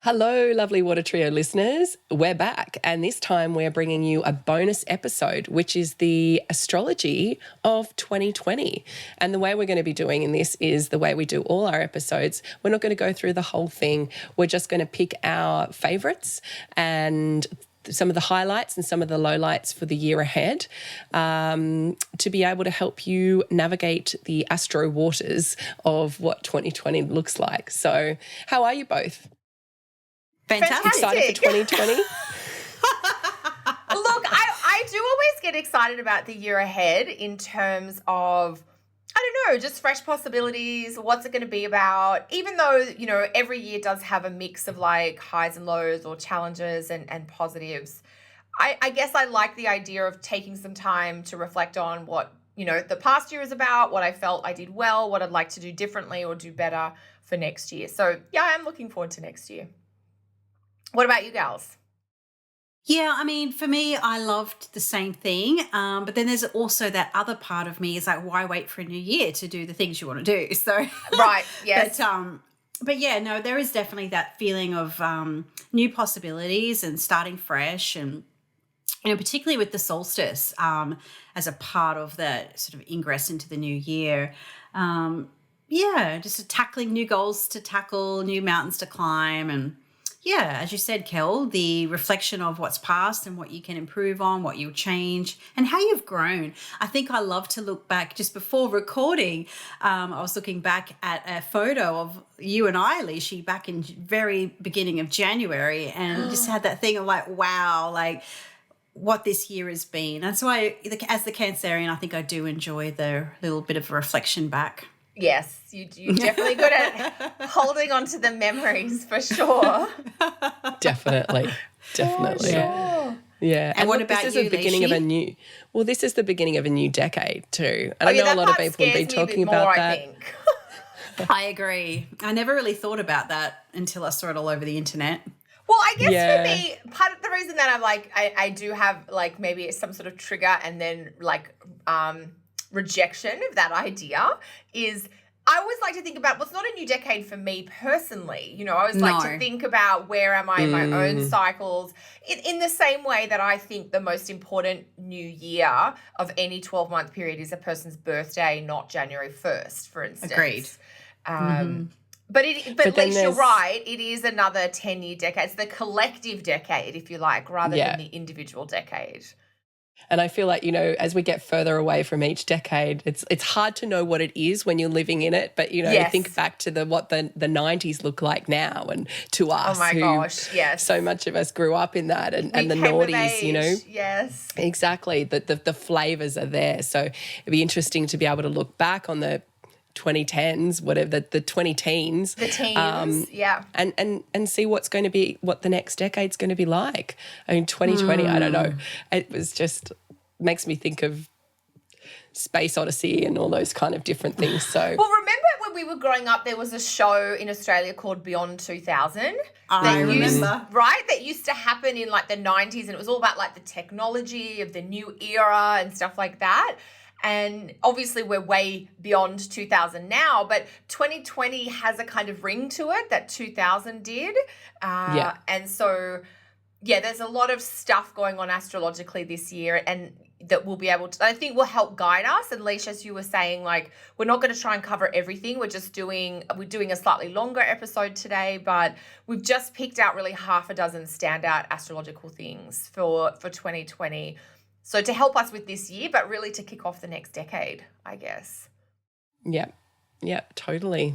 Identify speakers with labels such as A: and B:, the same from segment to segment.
A: Hello, lovely Water Trio listeners. We're back, and this time we're bringing you a bonus episode, which is the astrology of 2020. And the way we're going to be doing in this is the way we do all our episodes. We're not going to go through the whole thing. We're just going to pick our favourites and some of the highlights and some of the lowlights for the year ahead, to be able to help you navigate the astro waters of what 2020 looks like. So how are you both?
B: Fantastic.
A: Excited for 2020?
B: Look, I do always get excited about the year ahead in terms of, I don't know, just fresh possibilities. What's it going to be about? Even though, you know, every year does have a mix of like highs and lows or challenges and positives. I guess I like the idea of taking some time to reflect on what, you know, the past year is about, what I felt I did well, what I'd like to do differently or do better for next year. So yeah, I'm looking forward to next year. What about you gals?
C: Yeah, I mean, for me, I loved the same thing. But then there's also that other part of me is like, why wait for a new year to do the things you want to do? So,
B: right, yes.
C: But yeah, no, there is definitely that feeling of new possibilities and starting fresh, and you know, particularly with the solstice as a part of the sort of ingress into the new year. Yeah, just tackling new goals to tackle, new mountains to climb, and yeah, as you said, Kel, the reflection of what's past and what you can improve on, what you'll change, and how you've grown. I think I love to look back. Just before recording, I was looking back at a photo of you and I, Alicia, back in very beginning of January, and just had that thing of like, wow, like what this year has been. That's why, as the Cancerian, I think I do enjoy the little bit of a reflection back.
B: Yes, you're definitely good at holding on to the memories for sure.
A: Definitely.
B: Sure.
A: Yeah.
C: And what
A: look,
C: about
A: this is
C: you,
A: the beginning
C: Alicia?
A: of a new. Well, this is the beginning of a new decade too. And I know
B: that
A: a lot of
B: part
A: people have been
B: scares me a
A: talking
B: bit more,
A: about
B: I
A: that.
B: think.
C: I agree. I never really thought about that until I saw it all over the internet.
B: Well, I guess for me, part of the reason that I'm like, I do have like maybe some sort of trigger and then like rejection of that idea is I always like to think about what's not a new decade for me personally. You know, I always like to think about where am I in my own cycles in the same way that I think the most important new year of any 12-month period is a person's birthday, not January 1st, for instance.
C: Agreed.
B: But Alicia, you're right. It is another 10-year decade. It's the collective decade, if you like, rather than the individual decade.
A: And I feel like, you know, as we get further away from each decade, it's hard to know what it is when you're living in it. But, you know, think back to what the 90s look like now, and to us,
B: oh my gosh, yes,
A: so much of us grew up in that, and the noughties, you know.
B: Yes.
A: Exactly. The flavours are there. So it'd be interesting to be able to look back on the 2010s, whatever, the 20-teens.
B: The teens,
A: And see what's going to be, what the next decade's going to be like. I mean, 2020, I don't know. It was just, makes me think of Space Odyssey and all those kind of different things. So,
B: well, remember when we were growing up, there was a show in Australia called Beyond 2000?
C: I remember.
B: That used to happen in like the 90s, and it was all about like the technology of the new era and stuff like that. And obviously we're way beyond 2000 now, but 2020 has a kind of ring to it that 2000 did. And so, there's a lot of stuff going on astrologically this year, and that we'll be able to, I think, will help guide us. And Leisha, as you were saying, like, we're not going to try and cover everything. We're doing a slightly longer episode today, but we've just picked out really half a dozen standout astrological things for 2020. So to help us with this year, but really to kick off the next decade, I guess.
A: Yeah, totally.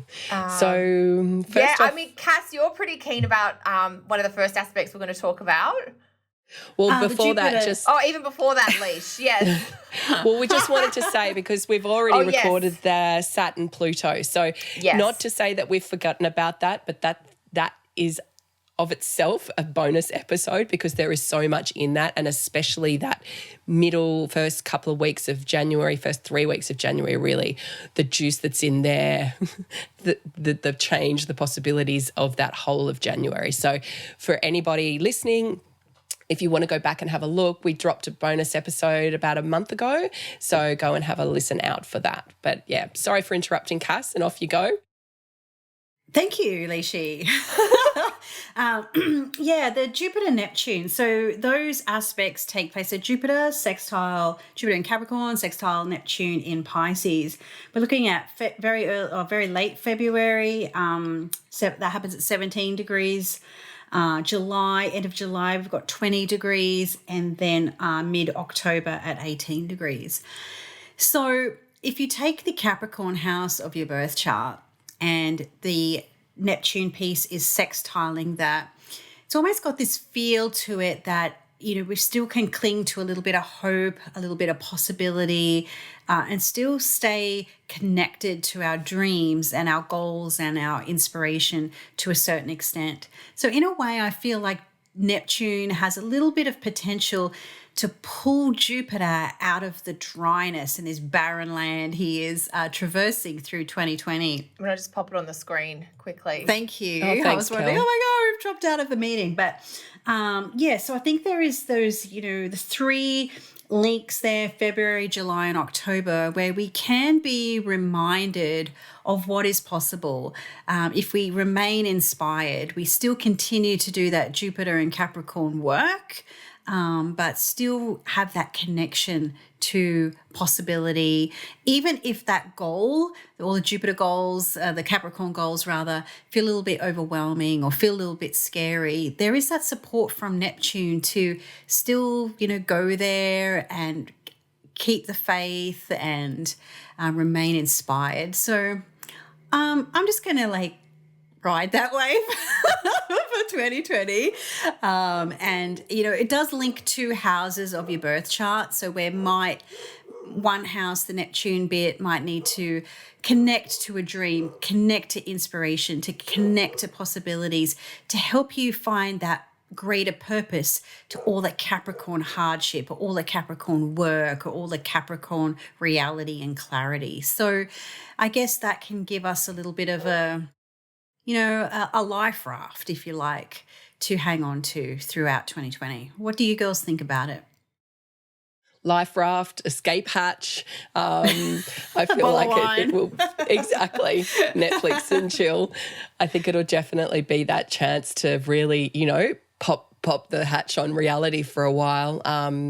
A: So first off,
B: I mean, Cass, you're pretty keen about one of the first aspects we're going to talk about.
A: Well, before that,
B: even before that, Leash, yes.
A: Well, we just wanted to say, because we've already recorded the Saturn Pluto. So not to say that we've forgotten about that, but that is of itself a bonus episode, because there is so much in that, and especially that first couple of weeks of January, first 3 weeks of January, really, the juice that's in there, the change, the possibilities of that whole of January. So for anybody listening, if you want to go back and have a look, we dropped a bonus episode about a month ago, so go and have a listen out for that. But yeah, sorry for interrupting, Cass, and off you go.
C: Thank you, Alicia. The Jupiter-Neptune. So those aspects take place. So Jupiter in Capricorn, sextile Neptune in Pisces. We're looking at very late February. So that happens at 17 degrees. End of July, we've got 20 degrees, and then mid-October at 18 degrees. So if you take the Capricorn house of your birth chart and the Neptune piece is sextiling that, it's almost got this feel to it that, we still can cling to a little bit of hope, a little bit of possibility, and still stay connected to our dreams and our goals and our inspiration to a certain extent. So in a way, I feel like Neptune has a little bit of potential to pull Jupiter out of the dryness and this barren land he is traversing through 2020.
B: I'm going to just pop it on the screen quickly.
C: Thank you.
A: Thanks,
C: I was wondering,
A: Kel.
C: oh my God, we've dropped out of the meeting. But so I think there is those, the 3 links there, February, July, and October, where we can be reminded of what is possible. If we remain inspired, we still continue to do that Jupiter and Capricorn work, but still have that connection to possibility. Even if that goal, or the Jupiter goals, the Capricorn goals rather, feel a little bit overwhelming or feel a little bit scary, there is that support from Neptune to still, go there and keep the faith and remain inspired. So I'm just going to ride that wave for 2020. And, it does link 2 houses of your birth chart. So where one house, the Neptune bit, might need to connect to a dream, connect to inspiration, to connect to possibilities, to help you find that greater purpose to all the Capricorn hardship or all the Capricorn work or all the Capricorn reality and clarity. So I guess that can give us a little bit of a life raft, if you like, to hang on to throughout 2020. What do you girls think about it?
A: Life raft, escape hatch. I feel like it will, exactly, Netflix and chill. I think it'll definitely be that chance to really, pop the hatch on reality for a while,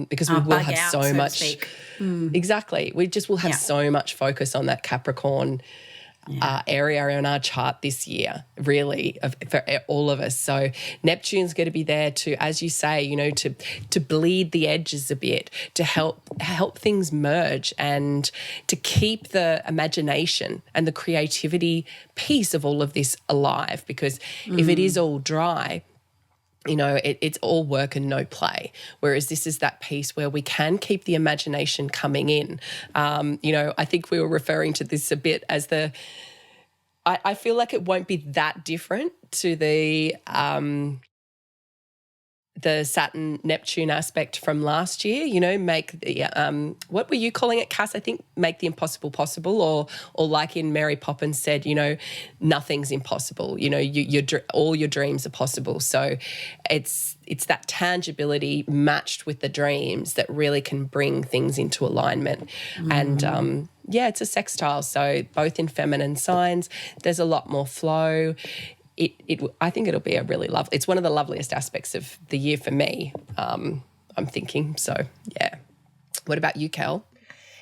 A: because we will have so much. Exactly. We just will have so much focus on that Capricorn area in our chart this year, really, for all of us. So Neptune's going to be there to, as you say, to bleed the edges a bit, to help things merge and to keep the imagination and the creativity piece of all of this alive. Because if it is all dry, it's all work and no play, whereas this is that piece where we can keep the imagination coming in. I think we were referring to this a bit as I feel like it won't be that different to the Saturn Neptune aspect from last year, make the what were you calling it, Cass? I think make the impossible possible, or like in Mary Poppins said, nothing's impossible. All your dreams are possible. So it's that tangibility matched with the dreams that really can bring things into alignment. And it's a sextile, so both in feminine signs. There's a lot more flow. I think it'll be a really lovely. It's one of the loveliest aspects of the year for me. I'm thinking. So yeah. What about you, Kel?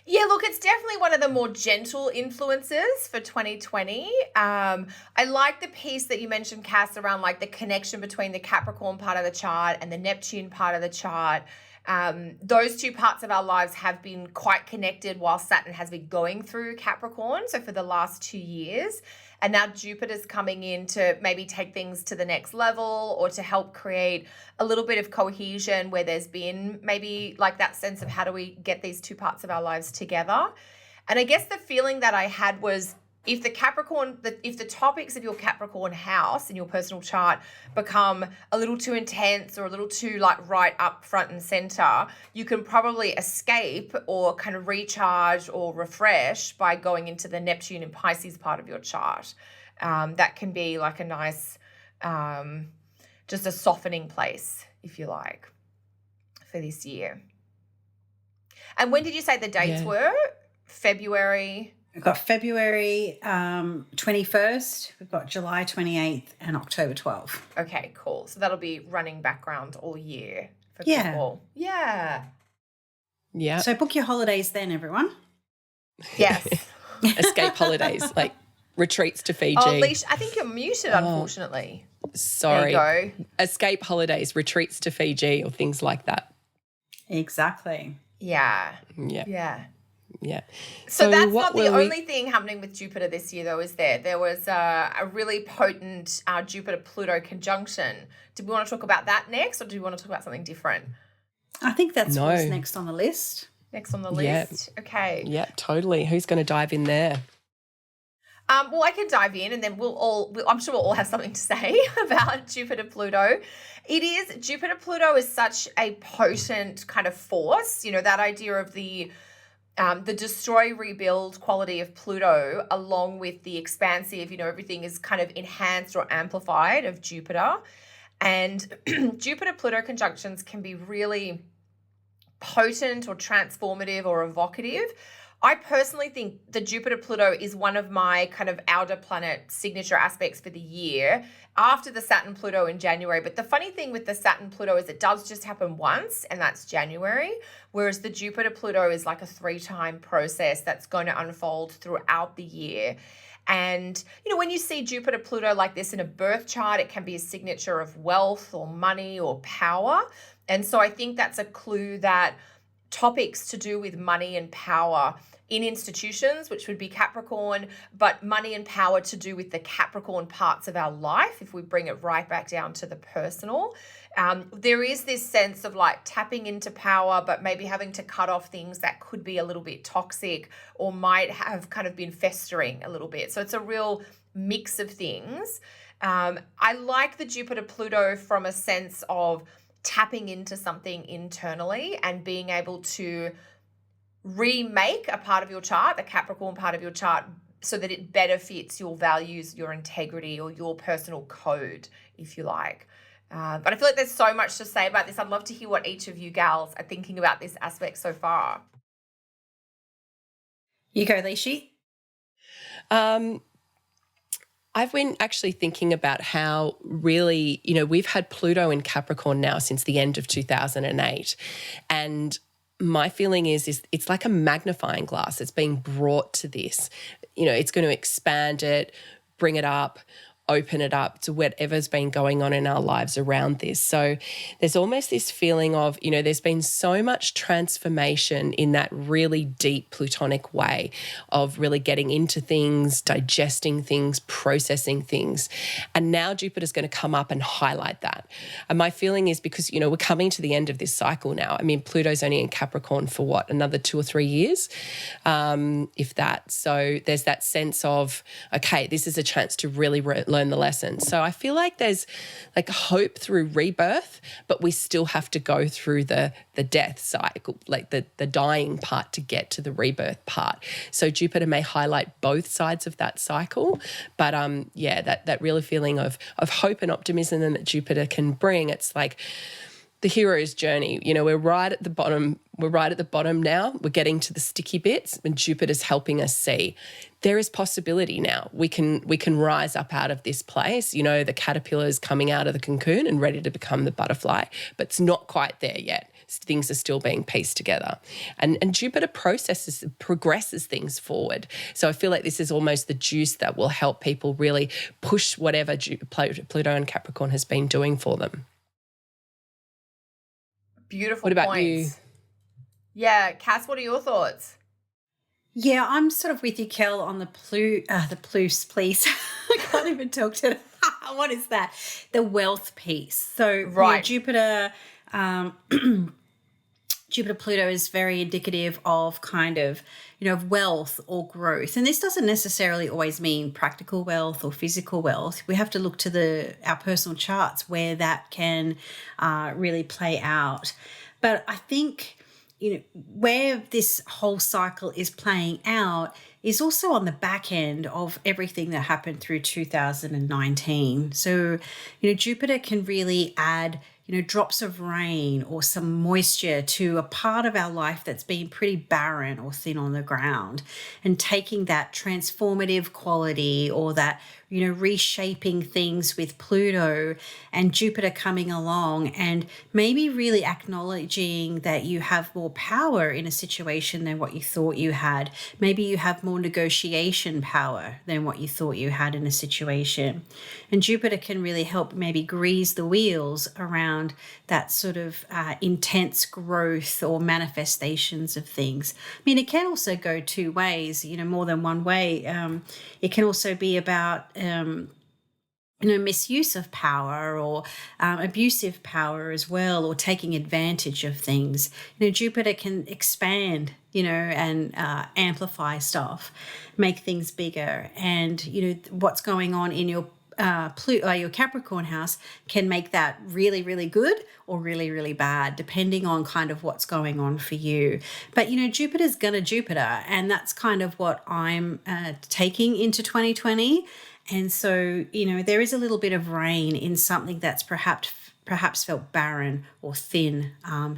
B: Yeah, look, it's definitely one of the more gentle influences for 2020. I like the piece that you mentioned, Cass, around the connection between the Capricorn part of the chart and the Neptune part of the chart. Those 2 parts of our lives have been quite connected while Saturn has been going through Capricorn, so for the last 2 years. And now Jupiter's coming in to maybe take things to the next level or to help create a little bit of cohesion where there's been maybe that sense of how do we get these 2 parts of our lives together. And I guess the feeling that I had was if the topics of your Capricorn house in your personal chart become a little too intense or a little too right up front and center, you can probably escape or kind of recharge or refresh by going into the Neptune and Pisces part of your chart. That can be a nice, just a softening place, if you like, for this year. And when did you say the dates were? February?
C: We've got February 21st, we've got July 28th and October 12th.
B: Okay, cool. So that'll be running background all year for people. Yeah.
A: Yeah.
C: So book your holidays then, everyone.
B: Yes.
A: Escape holidays, like retreats to Fiji.
B: Oh, Alicia, I think you're muted, unfortunately.
A: Sorry.
B: There you go.
A: Escape holidays, retreats to Fiji or things like that.
C: Exactly.
B: Yeah.
A: Yeah.
B: Yeah.
A: Yeah.
B: So that's not the only thing happening with Jupiter this year, though, is there? There was a really potent Jupiter-Pluto conjunction. Did we want to talk about that next, or do we want to talk about something different?
C: I think that's what's next on the list.
B: Next on the list? Yeah. Okay.
A: Yeah, totally. Who's going to dive in there?
B: Well, I can dive in, and then I'm sure we'll all have something to say about Jupiter-Pluto. Jupiter-Pluto is such a potent kind of force, that idea of the destroy, rebuild quality of Pluto, along with the expansive, everything is kind of enhanced or amplified of Jupiter. And Jupiter-Pluto conjunctions can be really potent or transformative or evocative. I personally think the Jupiter-Pluto is one of my kind of outer planet signature aspects for the year after the Saturn-Pluto in January. But the funny thing with the Saturn-Pluto is it does just happen once, and that's January, whereas the Jupiter-Pluto is like a 3-time process that's going to unfold throughout the year. And, when you see Jupiter-Pluto like this in a birth chart, it can be a signature of wealth or money or power. And so I think that's a clue that topics to do with money and power in institutions, which would be Capricorn, but money and power to do with the Capricorn parts of our life, if we bring it right back down to the personal. There is this sense of like tapping into power, but maybe having to cut off things that could be a little bit toxic or might have kind of been festering a little bit. So it's a real mix of things. I like the Jupiter-Pluto from a sense of tapping into something internally and being able to remake a part of your chart, the Capricorn part of your chart, so that it better fits your values, your integrity, or your personal code, if you like. But I feel like there's so much to say about this. I'd love to hear what each of you gals are thinking about this aspect so far.
C: You go, Alicia.
A: I've been actually thinking about how really, we've had Pluto in Capricorn now since the end of 2008. And my feeling is it's like a magnifying glass. It's being brought to this. It's going to expand it, bring it up, open it up to whatever's been going on in our lives around this. So there's almost this feeling of, there's been so much transformation in that really deep Plutonic way of really getting into things, digesting things, processing things. And now Jupiter's going to come up and highlight that. And my feeling is because, we're coming to the end of this cycle now. I mean, Pluto's only in Capricorn for what, another 2 or 3 years, if that. So there's that sense of, okay, this is a chance to really learn the lesson. So I feel like there's like hope through rebirth, but we still have to go through the death cycle, like the dying part to get to the rebirth part. So Jupiter may highlight both sides of that cycle, but that really feeling of hope and optimism that Jupiter can bring. It's like the hero's journey. We're right at the bottom. We're right at the bottom now. We're getting to the sticky bits, and Jupiter's helping us see there is possibility now. We can rise up out of this place. The caterpillar is coming out of the cocoon and ready to become the butterfly, but it's not quite there yet. Things are still being pieced together. And Jupiter progresses things forward. So I feel like this is almost the juice that will help people really push whatever Pluto and Capricorn has been doing for them.
B: Beautiful.
A: What about
B: points.
A: you?
B: Yeah, Cass, what are your thoughts?
C: Yeah, I'm sort of with you, Kel, on the plus, please. I can't even talk to it. What is that? The wealth piece. So
B: right.
C: Jupiter, Jupiter-Pluto is very indicative of kind of, wealth or growth. And this doesn't necessarily always mean practical wealth or physical wealth. We have to look to our personal charts where that can really play out. But I think, where this whole cycle is playing out is also on the back end of everything that happened through 2019. So, Jupiter can really add drops of rain or some moisture to a part of our life that's been pretty barren or thin on the ground, and taking that transformative quality or that, reshaping things with Pluto and Jupiter coming along, and maybe really acknowledging that you have more power in a situation than what you thought you had. Maybe you have more negotiation power than what you thought you had in a situation. And Jupiter can really help maybe grease the wheels around that sort of intense growth or manifestations of things. I mean, it can also go two ways, more than one way. It can also be about misuse of power or abusive power as well, or taking advantage of things. Jupiter can expand, and amplify stuff, make things bigger. And, what's going on in your Pluto, your Capricorn house, can make that really, really good or really, really bad, depending on kind of what's going on for you. But, Jupiter's gonna Jupiter, and that's kind of what I'm taking into 2020. And so, there is a little bit of rain in something that's perhaps felt barren or thin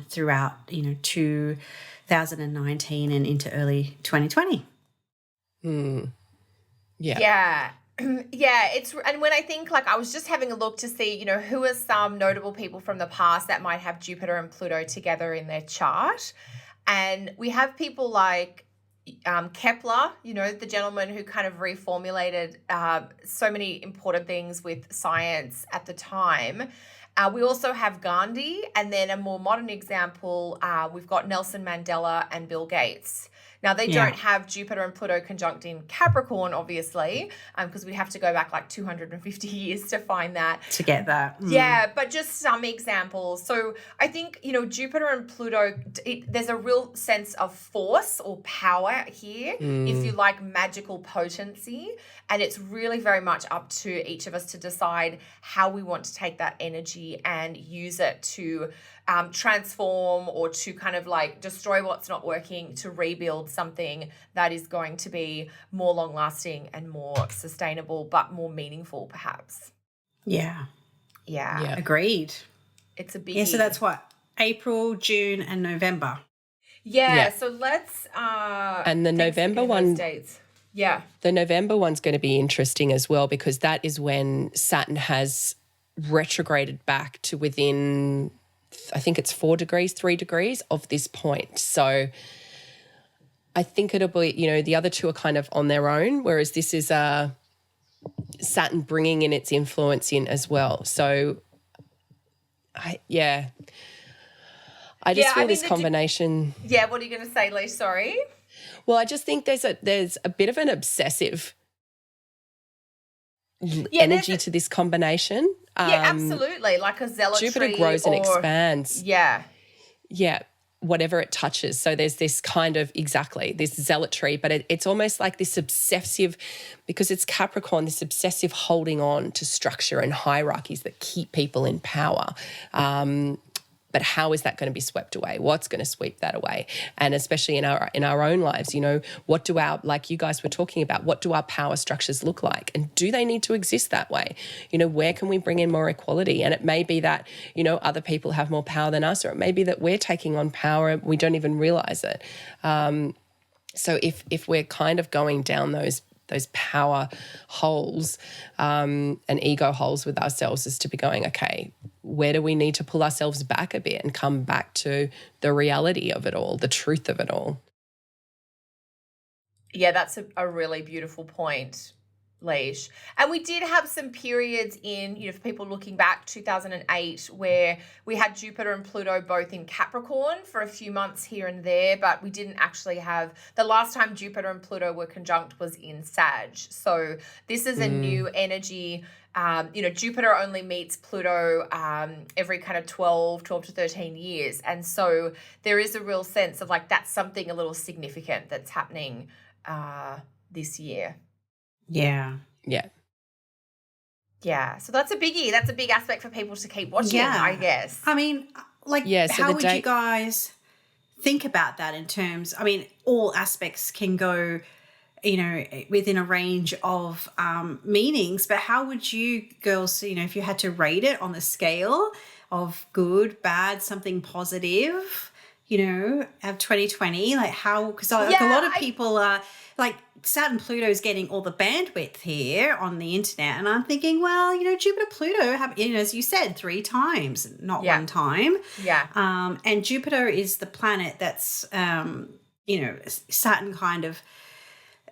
C: throughout, 2019 and into early 2020.
A: Yeah.
B: Yeah. Yeah, and when I think, I was just having a look to see, who are some notable people from the past that might have Jupiter and Pluto together in their chart. And we have people like Kepler, the gentleman who kind of reformulated so many important things with science at the time. We also have Gandhi, and then a more modern example, we've got Nelson Mandela and Bill Gates. Now, they don't have Jupiter and Pluto conjunct in Capricorn, obviously, because we have to go back 250 years to find that.
C: To get that.
B: Yeah, but just some examples. So I think, Jupiter and Pluto, there's a real sense of force or power here, if you like magical potency. And it's really very much up to each of us to decide how we want to take that energy and use it to transform or to kind of destroy what's not working, to rebuild something that is going to be more long lasting and more sustainable, but more meaningful perhaps.
C: Yeah.
B: Agreed. It's a big.
C: Yeah, so that's what? April, June and November.
B: Yeah. So let's
A: and the November one dates.
B: Yeah.
A: The November one's going to be interesting as well, because that is when Saturn has retrograded back to within, I think it's 3 degrees of this point. So I think it'll be, the other two are kind of on their own, whereas this is Saturn bringing in its influence in as well. So, I just feel this combination.
B: What are you going to say, Lee? Sorry.
A: Well, I just think there's a bit of an obsessive energy to this combination.
B: Yeah, absolutely. Like a zealotry.
A: Jupiter grows and expands.
B: Yeah.
A: Yeah, whatever it touches. So there's this kind of, this zealotry, but it's almost like this obsessive, because it's Capricorn, this obsessive holding on to structure and hierarchies that keep people in power. But how is that going to be swept away? What's going to sweep that away? And especially in our own lives, what do like you guys were talking about, what do our power structures look like? And do they need to exist that way? Where can we bring in more equality? And it may be that, other people have more power than us, or it may be that we're taking on power and we don't even realize it. So if we're kind of going down those power holes and ego holes with ourselves, is to be going, okay, where do we need to pull ourselves back a bit and come back to the reality of it all, the truth of it all?
B: Yeah, that's a really beautiful point, Leish. And we did have some periods in, for people looking back, 2008, where we had Jupiter and Pluto both in Capricorn for a few months here and there, but we didn't actually have, the last time Jupiter and Pluto were conjunct was in Sag. So this is a new energy. Jupiter only meets Pluto every kind of 12 to 13 years. And so there is a real sense of that's something a little significant that's happening this year.
C: Yeah.
B: So that's a biggie. That's a big aspect for people to keep watching, I guess.
C: I mean, how would you guys think about that in terms, all aspects can go within a range of meanings. But how would you girls, if you had to rate it on the scale of good, bad, something positive, of 2020, like how, because a lot of people are like, Saturn Pluto's getting all the bandwidth here on the internet, and I'm thinking, well, Jupiter Pluto have, as you said, 3 times, not one time.
B: Yeah.
C: And Jupiter is the planet that's Saturn kind of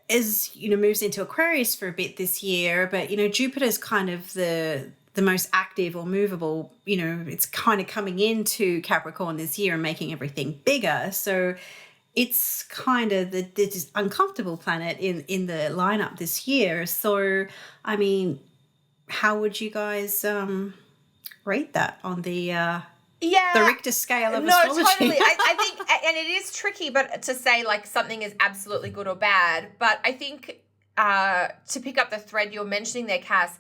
C: is moves into Aquarius for a bit this year, but Jupiter's kind of the most active or movable. It's kind of coming into Capricorn this year and making everything bigger. So it's kind of this uncomfortable planet in the lineup this year. So, I mean, how would you guys rate that on the Richter scale of astrology?
B: No, totally. I think, and it is tricky, but to say like something is absolutely good or bad. But I think to pick up the thread you're mentioning there, Cass,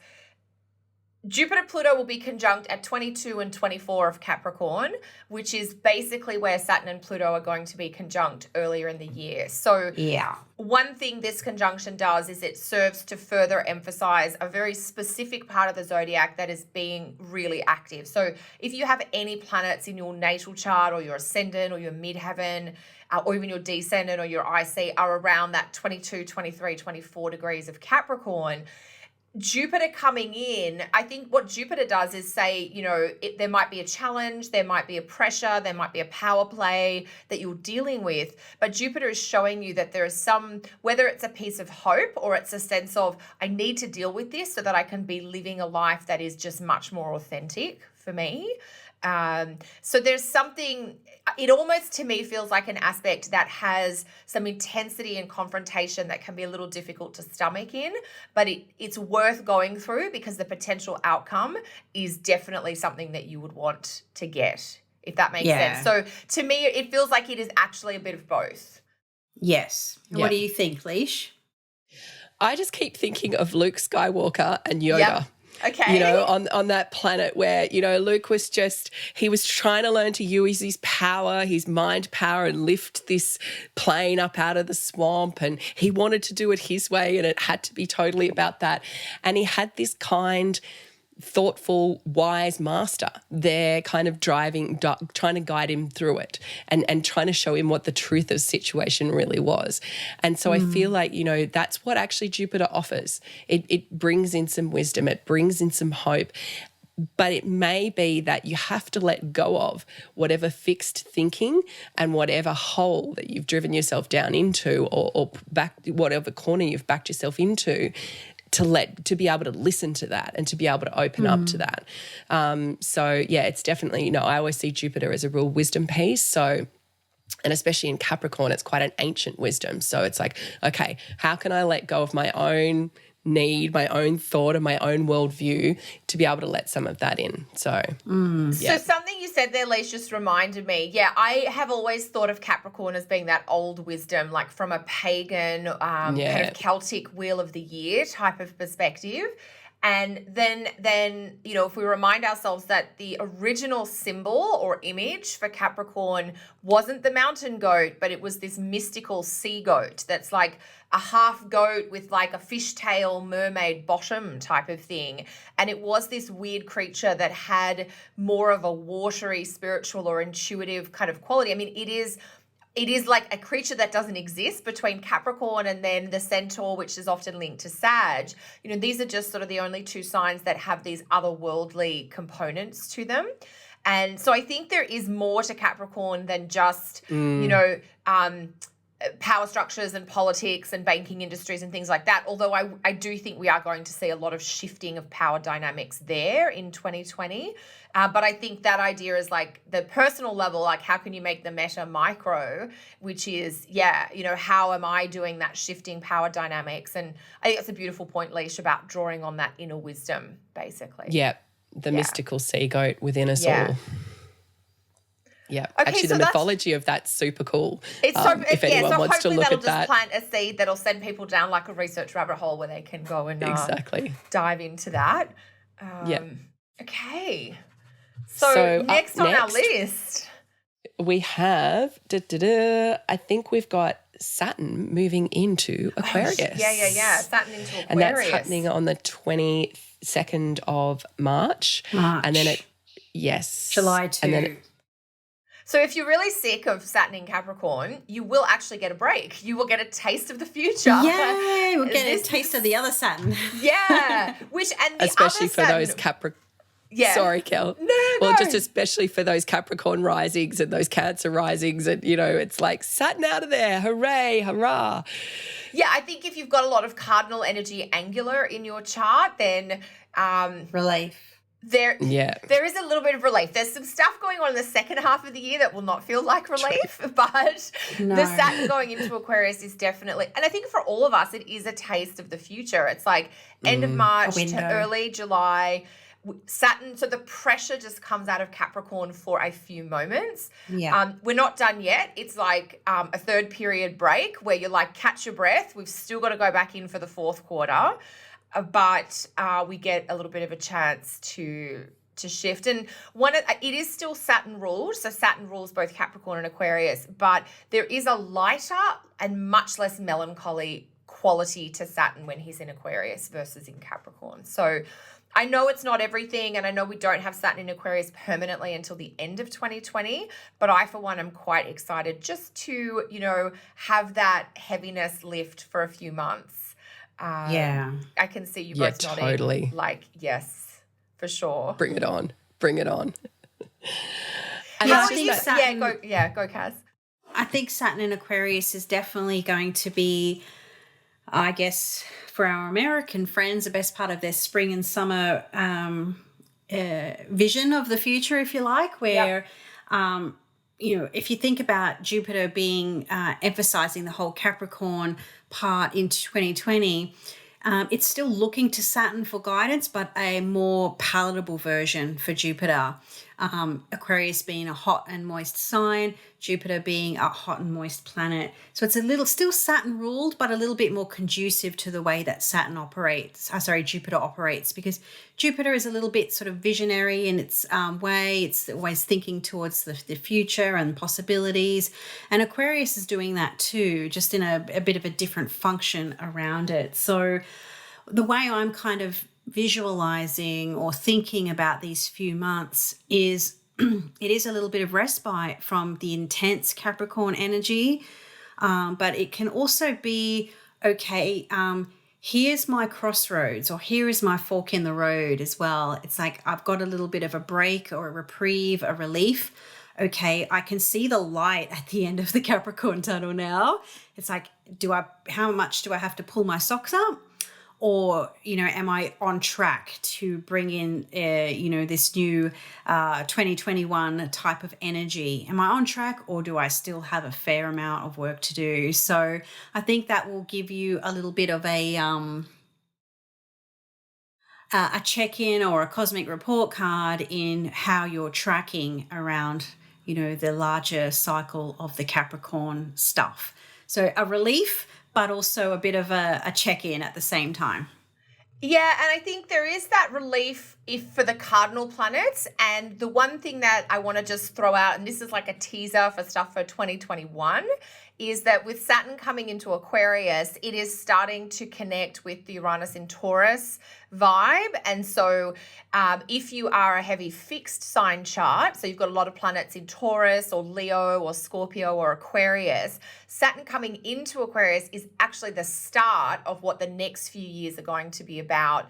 B: Jupiter-Pluto will be conjunct at 22 and 24 of Capricorn, which is basically where Saturn and Pluto are going to be conjunct earlier in the year. So one thing this conjunction does is it serves to further emphasize a very specific part of the zodiac that is being really active. So if you have any planets in your natal chart or your ascendant or your midheaven, or even your descendant or your IC are around that 22, 23, 24 degrees of Capricorn, Jupiter coming in, I think what Jupiter does is say, there might be a challenge, there might be a pressure, there might be a power play that you're dealing with. But Jupiter is showing you that there is some, whether it's a piece of hope or it's a sense of, I need to deal with this so that I can be living a life that is just much more authentic for me. So there's something, it almost to me feels like an aspect that has some intensity and confrontation that can be a little difficult to stomach in, but it's worth going through because the potential outcome is definitely something that you would want to get, if that makes sense. So to me, it feels like it is actually a bit of both.
C: Yes.
A: Yep.
C: What do you think, Leash?
A: I just keep thinking of Luke Skywalker and Yoda.
B: Yep. Okay.
A: On that planet where, Luke was he was trying to learn to use his power, his mind power, and lift this plane up out of the swamp. And he wanted to do it his way, and it had to be totally about that. And he had this kind, thoughtful, wise master there kind of trying to guide him through it and trying to show him what the truth of the situation really was. And so I feel like, that's what actually Jupiter offers. It brings in some wisdom, it brings in some hope, but it may be that you have to let go of whatever fixed thinking and whatever hole that you've driven yourself down into or back whatever corner you've backed yourself into to be able to listen to that and to be able to open up to that. So, it's definitely, I always see Jupiter as a real wisdom piece. So, and especially in Capricorn, it's quite an ancient wisdom. So it's like, okay, how can I let go of my own need, my own thought and my own worldview to be able to let some of that in. So,
B: So something you said there, Lise, just reminded me. Yeah, I have always thought of Capricorn as being that old wisdom, like from a pagan kind of Celtic wheel of the year type of perspective. And then if we remind ourselves that the original symbol or image for Capricorn wasn't the mountain goat, but it was this mystical sea goat that's like a half goat with like a fishtail mermaid bottom type of thing. And it was this weird creature that had more of a watery, spiritual or intuitive kind of quality. I mean, it is like a creature that doesn't exist between Capricorn and then the Centaur, which is often linked to Sag. These are just sort of the only two signs that have these otherworldly components to them. And so I think there is more to Capricorn than just, power structures and politics and banking industries and things like that. Although I do think we are going to see a lot of shifting of power dynamics there in 2020. But I think that idea is like the personal level, like how can you make the meta micro, which is, how am I doing that shifting power dynamics? And I think that's a beautiful point, Leash, about drawing on that inner wisdom, basically.
A: Yeah, the mystical sea goat within us all. Yeah,
B: okay,
A: actually,
B: so
A: the mythology of that's super cool.
B: It's so
A: if anyone wants to look at that,
B: that'll just plant a seed that'll send people down like a research rabbit hole where they can go and dive into that. Okay. So next on our list,
A: we have. I think we've got Saturn moving into Aquarius.
B: Yeah. Saturn into Aquarius.
A: And that's happening on the 22nd of March. And then
C: July 2.
A: And then
B: so if you're really sick of Saturn in Capricorn, you will actually get a break. You will get a taste of the future.
C: Yeah, we'll get a taste of the other Saturn.
B: Yeah.
A: Especially for those Capricorn.
B: Yeah.
A: Sorry, Kel.
B: No.
A: Just especially for those Capricorn risings and those Cancer risings, and it's like Saturn out of there, hooray, hurrah.
B: Yeah, I think if you've got a lot of cardinal energy angular in your chart, then
C: relief.
B: There is a little bit of relief. There's some stuff going on in the second half of the year that will not feel like relief, but the Saturn going into Aquarius is definitely, and I think for all of us, it is a taste of the future. It's like end of March to early July. Saturn, so the pressure just comes out of Capricorn for a few moments.
C: Yeah.
B: We're not done yet. It's like a third period break where you're like, catch your breath. We've still got to go back in for the fourth quarter. But we get a little bit of a chance to shift. And it is still Saturn ruled. So Saturn rules both Capricorn and Aquarius, but there is a lighter and much less melancholy quality to Saturn when he's in Aquarius versus in Capricorn. So I know it's not everything, and I know we don't have Saturn in Aquarius permanently until the end of 2020, but I, for one, am quite excited just to, have that heaviness lift for a few months. I can see you both nodding.
A: Totally.
B: Like, yes, for sure.
A: Bring it on. And
B: go, Kaz.
C: I think Saturn in Aquarius is definitely going to be, I guess, for our American friends, the best part of their spring and summer vision of the future, if you like, where, if you think about Jupiter being emphasizing the whole Capricorn part into 2020, it's still looking to Saturn for guidance, but a more palatable version for Jupiter. Aquarius being a hot and moist sign, Jupiter being a hot and moist planet. So it's still Saturn ruled, but a little bit more conducive to the way that Jupiter operates, because Jupiter is a little bit sort of visionary in its way. It's always thinking towards the future and possibilities. And Aquarius is doing that too, just in a bit of a different function around it. So the way I'm kind of visualizing or thinking about these few months is it is a little bit of respite from the intense Capricorn energy, but it can also be, here's my crossroads, or here is my fork in the road as well. It's like I've got a little bit of a break or a reprieve, a relief. Okay, I can see the light at the end of the Capricorn tunnel now. It's like, how much do I have to pull my socks up? Or, am I on track to bring in, this new 2021 type of energy? Am I on track, or do I still have a fair amount of work to do? So I think that will give you a little bit of a check-in or a cosmic report card in how you're tracking around, the larger cycle of the Capricorn stuff. So a relief, but also a bit of a check-in at the same time.
B: Yeah, and I think there is that relief for the cardinal planets. And the one thing that I want to just throw out, and this is like a teaser for stuff for 2021, is that with Saturn coming into Aquarius, it is starting to connect with the Uranus in Taurus vibe. And so if you are a heavy fixed sign chart, so you've got a lot of planets in Taurus or Leo or Scorpio or Aquarius, Saturn coming into Aquarius is actually the start of what the next few years are going to be about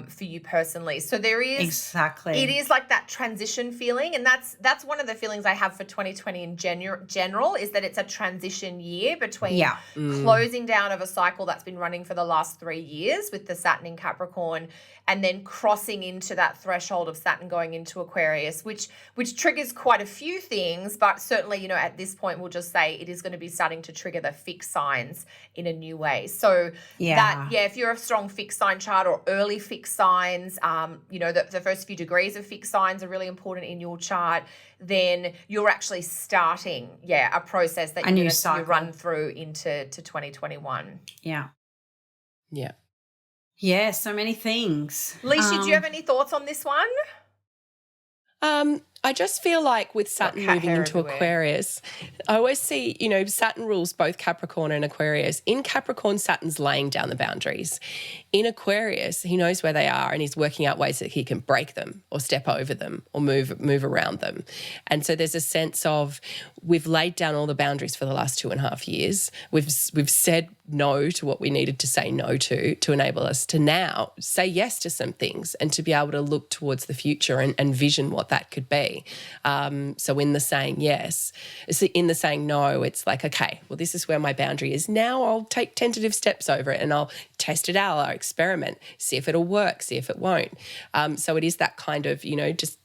B: for you personally. So there is it is like that transition feeling, and that's one of the feelings I have for 2020 in general is that it's a transition year between closing down of a cycle that's been running for the last 3 years with the Saturn in Capricorn, and then crossing into that threshold of Saturn going into Aquarius, which triggers quite a few things, but certainly, at this point we'll just say it is going to be starting to trigger the fixed signs in a new way. So if you're a strong fixed sign chart or early fixed signs, the first few degrees of fixed signs are really important in your chart, then you're actually starting, a process that you're going to run through into 2021.
C: Yeah.
A: Yeah.
C: Yeah, so many things.
B: Alicia, do you have any thoughts on this one?
A: I just feel like with Saturn moving into Aquarius, I always see, Saturn rules both Capricorn and Aquarius. In Capricorn, Saturn's laying down the boundaries. In Aquarius, he knows where they are and he's working out ways that he can break them or step over them or move around them. And so there's a sense of we've laid down all the boundaries for the last 2.5 years. We've said no to what we needed to say no to enable us to now say yes to some things and to be able to look towards the future and vision what that could be. So in the saying yes, in the saying no, it's like, okay, well, this is where my boundary is now. I'll take tentative steps over it and I'll test it out, I'll experiment, see if it'll work, see if it won't. So it is that kind of, just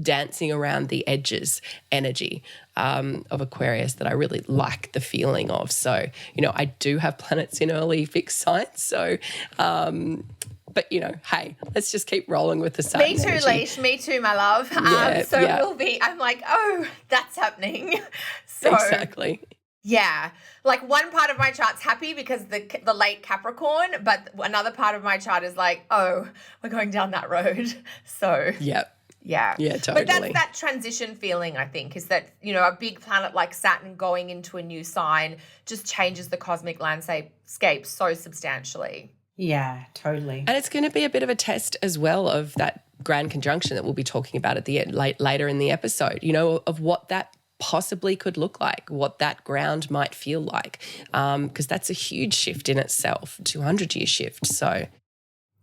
A: dancing around the edges energy of Aquarius that I really like the feeling of. So, I do have planets in early fixed signs. So, but, hey, let's just keep rolling with the same
B: Me too,
A: energy.
B: Leash. Me too, my love. I'm like, oh, that's happening. So,
A: exactly.
B: Yeah. Like one part of my chart's happy because the late Capricorn, but another part of my chart is like, oh, we're going down that road. So,
A: Yep.
B: Yeah.
A: Yeah, totally.
B: But that's that transition feeling, I think, is that, a big planet like Saturn going into a new sign just changes the cosmic landscape so substantially.
C: Yeah, totally.
A: And it's going to be a bit of a test as well of that grand conjunction that we'll be talking about at the end, later in the episode, of what that possibly could look like, what that ground might feel like, because that's a huge shift in itself, 200-year shift. So,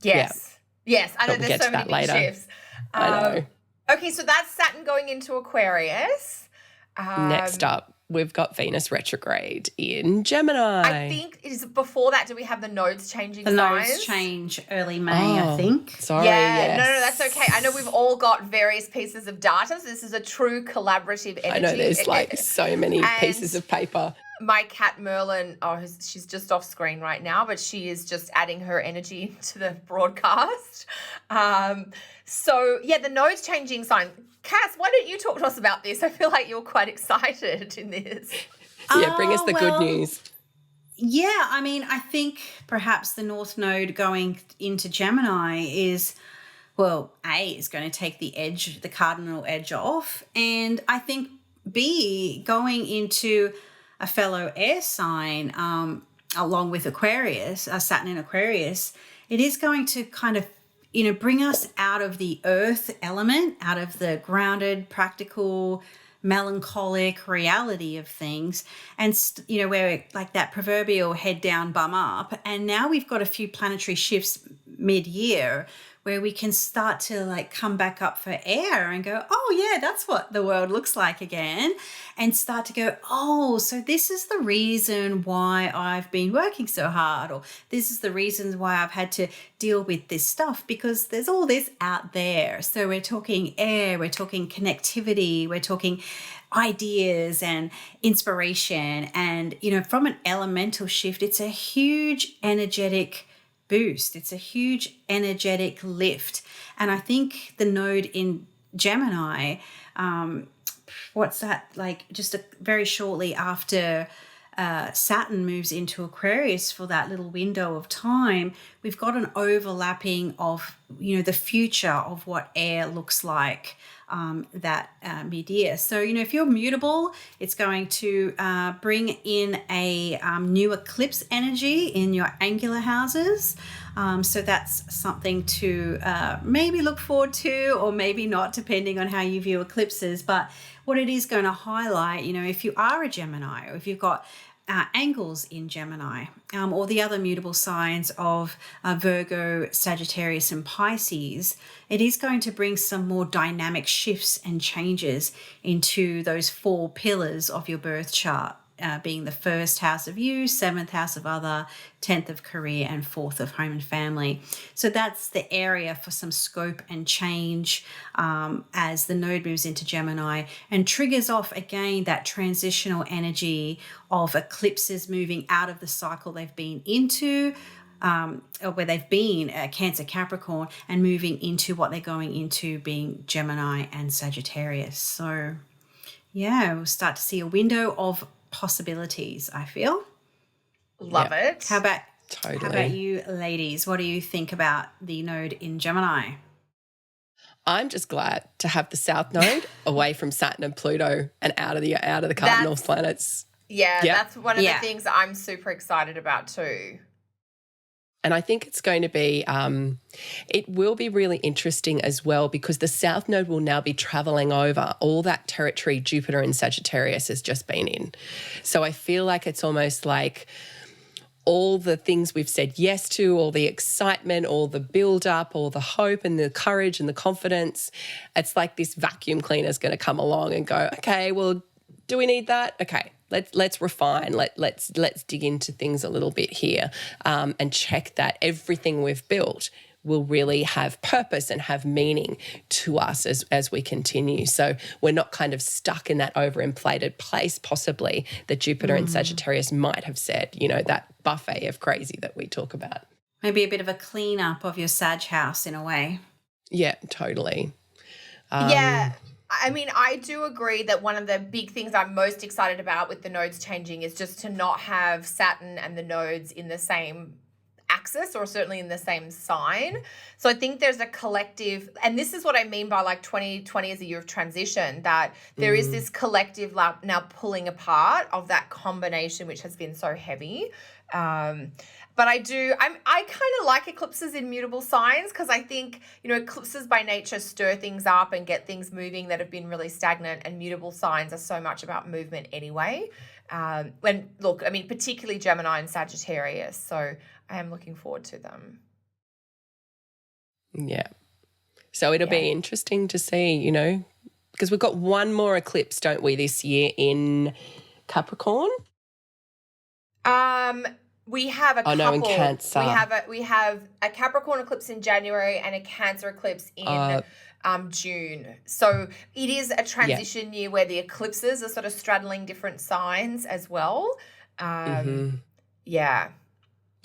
B: yes. I know there's so many big shifts.
A: I know.
B: Okay, so that's Saturn going into Aquarius.
A: Next up, we've got Venus retrograde in Gemini.
B: I think before that, do we have the nodes changing
C: signs?
B: The
C: nodes change early May, I think.
A: Sorry,
B: yes. No, that's okay. I know we've all got various pieces of data, so this is a true collaborative energy.
A: I know there's so many pieces of paper.
B: My cat Merlin, she's just off screen right now, but she is just adding her energy to the broadcast. The nodes changing sign. Cass, why don't you talk to us about this? I feel like you're quite excited in this.
A: Yeah, bring us the good news.
C: Yeah, I mean, I think perhaps the North Node going into Gemini is going to take the cardinal edge off. And I think B, going into a fellow air sign along with Aquarius, Saturn in Aquarius, it is going to kind of, bring us out of the earth element, out of the grounded, practical, melancholic reality of things. And, where like that proverbial head down, bum up. And now we've got a few planetary shifts mid-year where we can start to like come back up for air and go, oh yeah, that's what the world looks like again. And start to go, oh, so this is the reason why I've been working so hard, or this is the reason why I've had to deal with this stuff, because there's all this out there. So we're talking air, we're talking connectivity, we're talking ideas and inspiration. And, from an elemental shift, it's a huge energetic boost. It's a huge energetic lift. And I think the node in Gemini, just very shortly after Saturn moves into Aquarius for that little window of time, we've got an overlapping of, the future of what air looks like mid-year. So, if you're mutable, it's going to bring in a new eclipse energy in your angular houses. So that's something to maybe look forward to, or maybe not, depending on how you view eclipses. But what it is going to highlight, if you are a Gemini, or if you've got angles in Gemini, or the other mutable signs of Virgo, Sagittarius, and Pisces, it is going to bring some more dynamic shifts and changes into those 4 pillars of your birth chart, being the 1st house of you, 7th house of other, 10th of career, and 4th of home and family. So that's the area for some scope and change as the node moves into Gemini and triggers off again that transitional energy of eclipses moving out of the cycle they've been into, or where they've been Cancer, Capricorn, and moving into what they're going into being Gemini and Sagittarius. So yeah, we'll start to see a window of possibilities, I feel.
B: Love it.
C: How about
A: Totally.
C: How about you ladies? What do you think about the node in Gemini?
A: I'm just glad to have the South Node away from Saturn and Pluto and out of the cardinal planets.
B: Yeah, that's one of the things I'm super excited about too.
A: And I think it's going to be, it will be really interesting as well because the South Node will now be travelling over all that territory Jupiter in Sagittarius has just been in. So I feel like it's almost like all the things we've said yes to, all the excitement, all the build-up, all the hope and the courage and the confidence, it's like this vacuum cleaner is going to come along and go, okay, well, do we need that? Okay. Let's refine. Let's dig into things a little bit here, and check that everything we've built will really have purpose and have meaning to us as we continue. So we're not kind of stuck in that overinflated place, possibly that Jupiter and Sagittarius might have said. You know, that buffet of crazy that we talk about.
C: Maybe a bit of a cleanup of your Sag house in a way.
A: Yeah, totally.
B: Yeah. I mean, I do agree that one of the big things I'm most excited about with the nodes changing is just to not have Saturn and the nodes in the same axis or certainly in the same sign. So I think there's a collective, and this is what I mean by like 2020 as a year of transition, that there is this collective now pulling apart of that combination which has been so heavy. But I kind of like eclipses in mutable signs because I think, you know, eclipses by nature stir things up and get things moving that have been really stagnant, and mutable signs are so much about movement anyway. Particularly Gemini and Sagittarius. So I am looking forward to them.
A: Yeah. So it'll be interesting to see, you know, because we've got one more eclipse, don't we, this year in Capricorn?
B: We have a couple.
A: No, in Cancer.
B: We have a Capricorn eclipse in January and a Cancer eclipse in June. So it is a transition year where the eclipses are sort of straddling different signs as well. Yeah.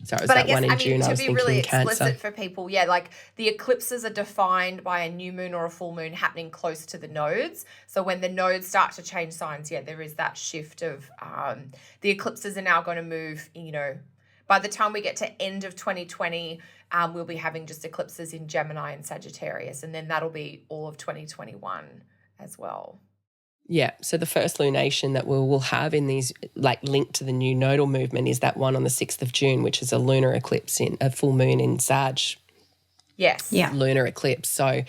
A: So it was that one in June, I was thinking
B: really
A: Cancer.
B: Explicit for people, like the eclipses are defined by a new moon or a full moon happening close to the nodes. So when the nodes start to change signs, there is that shift of the eclipses are now going to move, you know, by the time we get to end of 2020, we'll be having just eclipses in Gemini and Sagittarius, and then that'll be all of 2021 as well.
A: Yeah, so the first lunation that we'll have in these, like linked to the new nodal movement, is that one on the 6th of June, which is a lunar eclipse in a full moon in Sag.
B: Yes.
A: Yeah. Lunar eclipse. So,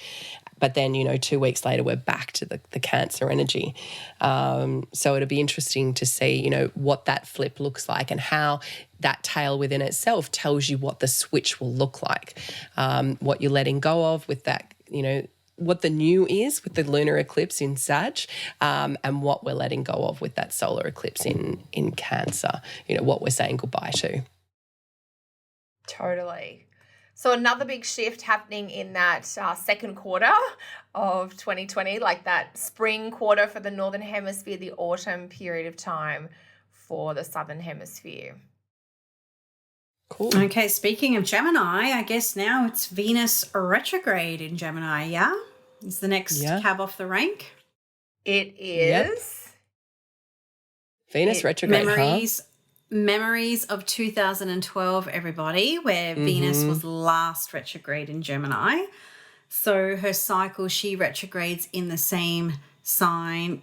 A: but then, you know, 2 weeks later we're back to the Cancer energy. So it'll be interesting to see, you know, what that flip looks like and how that tail within itself tells you what the switch will look like, what you're letting go of with that, you know, what the new is with the lunar eclipse in Sag, and what we're letting go of with that solar eclipse in Cancer, you know, what we're saying goodbye to.
B: Totally. So another big shift happening in that second quarter of 2020, like that spring quarter for the Northern Hemisphere, the autumn period of time for the Southern Hemisphere.
A: Cool.
C: Okay, speaking of Gemini, I guess now it's Venus retrograde in Gemini, yeah? Is the next cab off the rank?
B: It is.
A: Yep. Venus retrograde,
C: Memories of 2012, everybody, where Venus was last retrograde in Gemini. So her cycle, she retrogrades in the same sign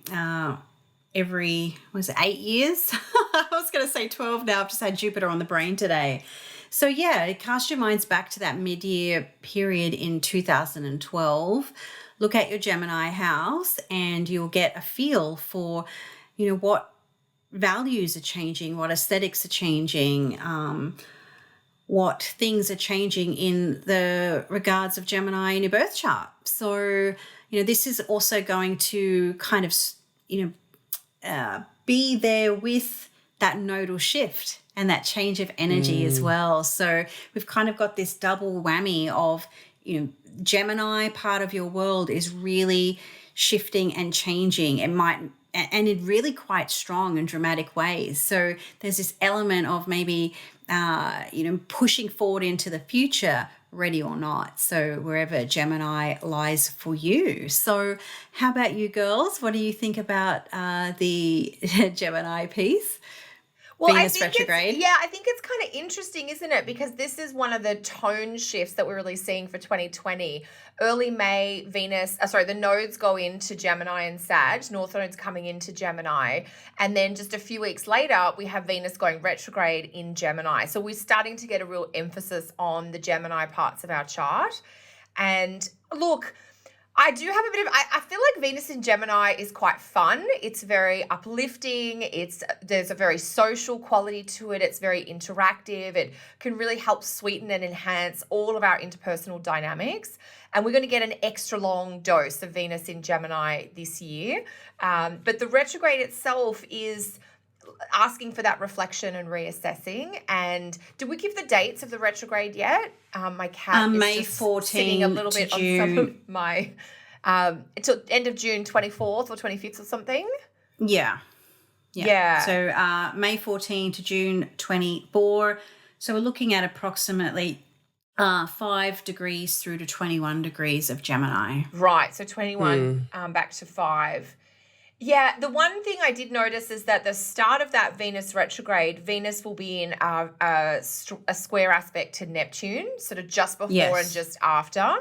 C: every, 8 years? I was going to say 12 now. I've just had Jupiter on the brain today. So, cast your minds back to that mid-year period in 2012. Look at your Gemini house and you'll get a feel for, you know, what values are changing, what aesthetics are changing, what things are changing in the regards of Gemini in your birth chart. So, you know, this is also going to kind of, you know, be there with that nodal shift and that change of energy as well. So we've kind of got this double whammy of, you know, Gemini part of your world is really shifting and changing. It might, and in really quite strong and dramatic ways. So there's this element of maybe, you know, pushing forward into the future, ready or not. So wherever Gemini lies for you. So how about you girls? What do you think about the Gemini piece? Venus retrograde.
B: I think it's kind of interesting, isn't it? Because this is one of the tone shifts that we're really seeing for 2020. Early May, the nodes go into Gemini and Sag, North nodes coming into Gemini. And then just a few weeks later, we have Venus going retrograde in Gemini. So we're starting to get a real emphasis on the Gemini parts of our chart. And look, I do have a bit of, I feel like Venus in Gemini is quite fun. It's very uplifting. There's a very social quality to it. It's very interactive. It can really help sweeten and enhance all of our interpersonal dynamics. And we're going to get an extra long dose of Venus in Gemini this year. But the retrograde itself is asking for that reflection and reassessing. And did we give the dates of the retrograde yet? My cat is
C: May
B: just
C: 14
B: sitting a little bit
C: June.
B: on some of my until end of June 24th or 25th or something.
C: Yeah. So May 14 to June 24. So we're looking at approximately 5 degrees through to 21 degrees of Gemini.
B: Right. So 21 back to 5. Yeah, the one thing I did notice is that the start of that Venus retrograde, Venus will be in a square aspect to Neptune, sort of just before and just after.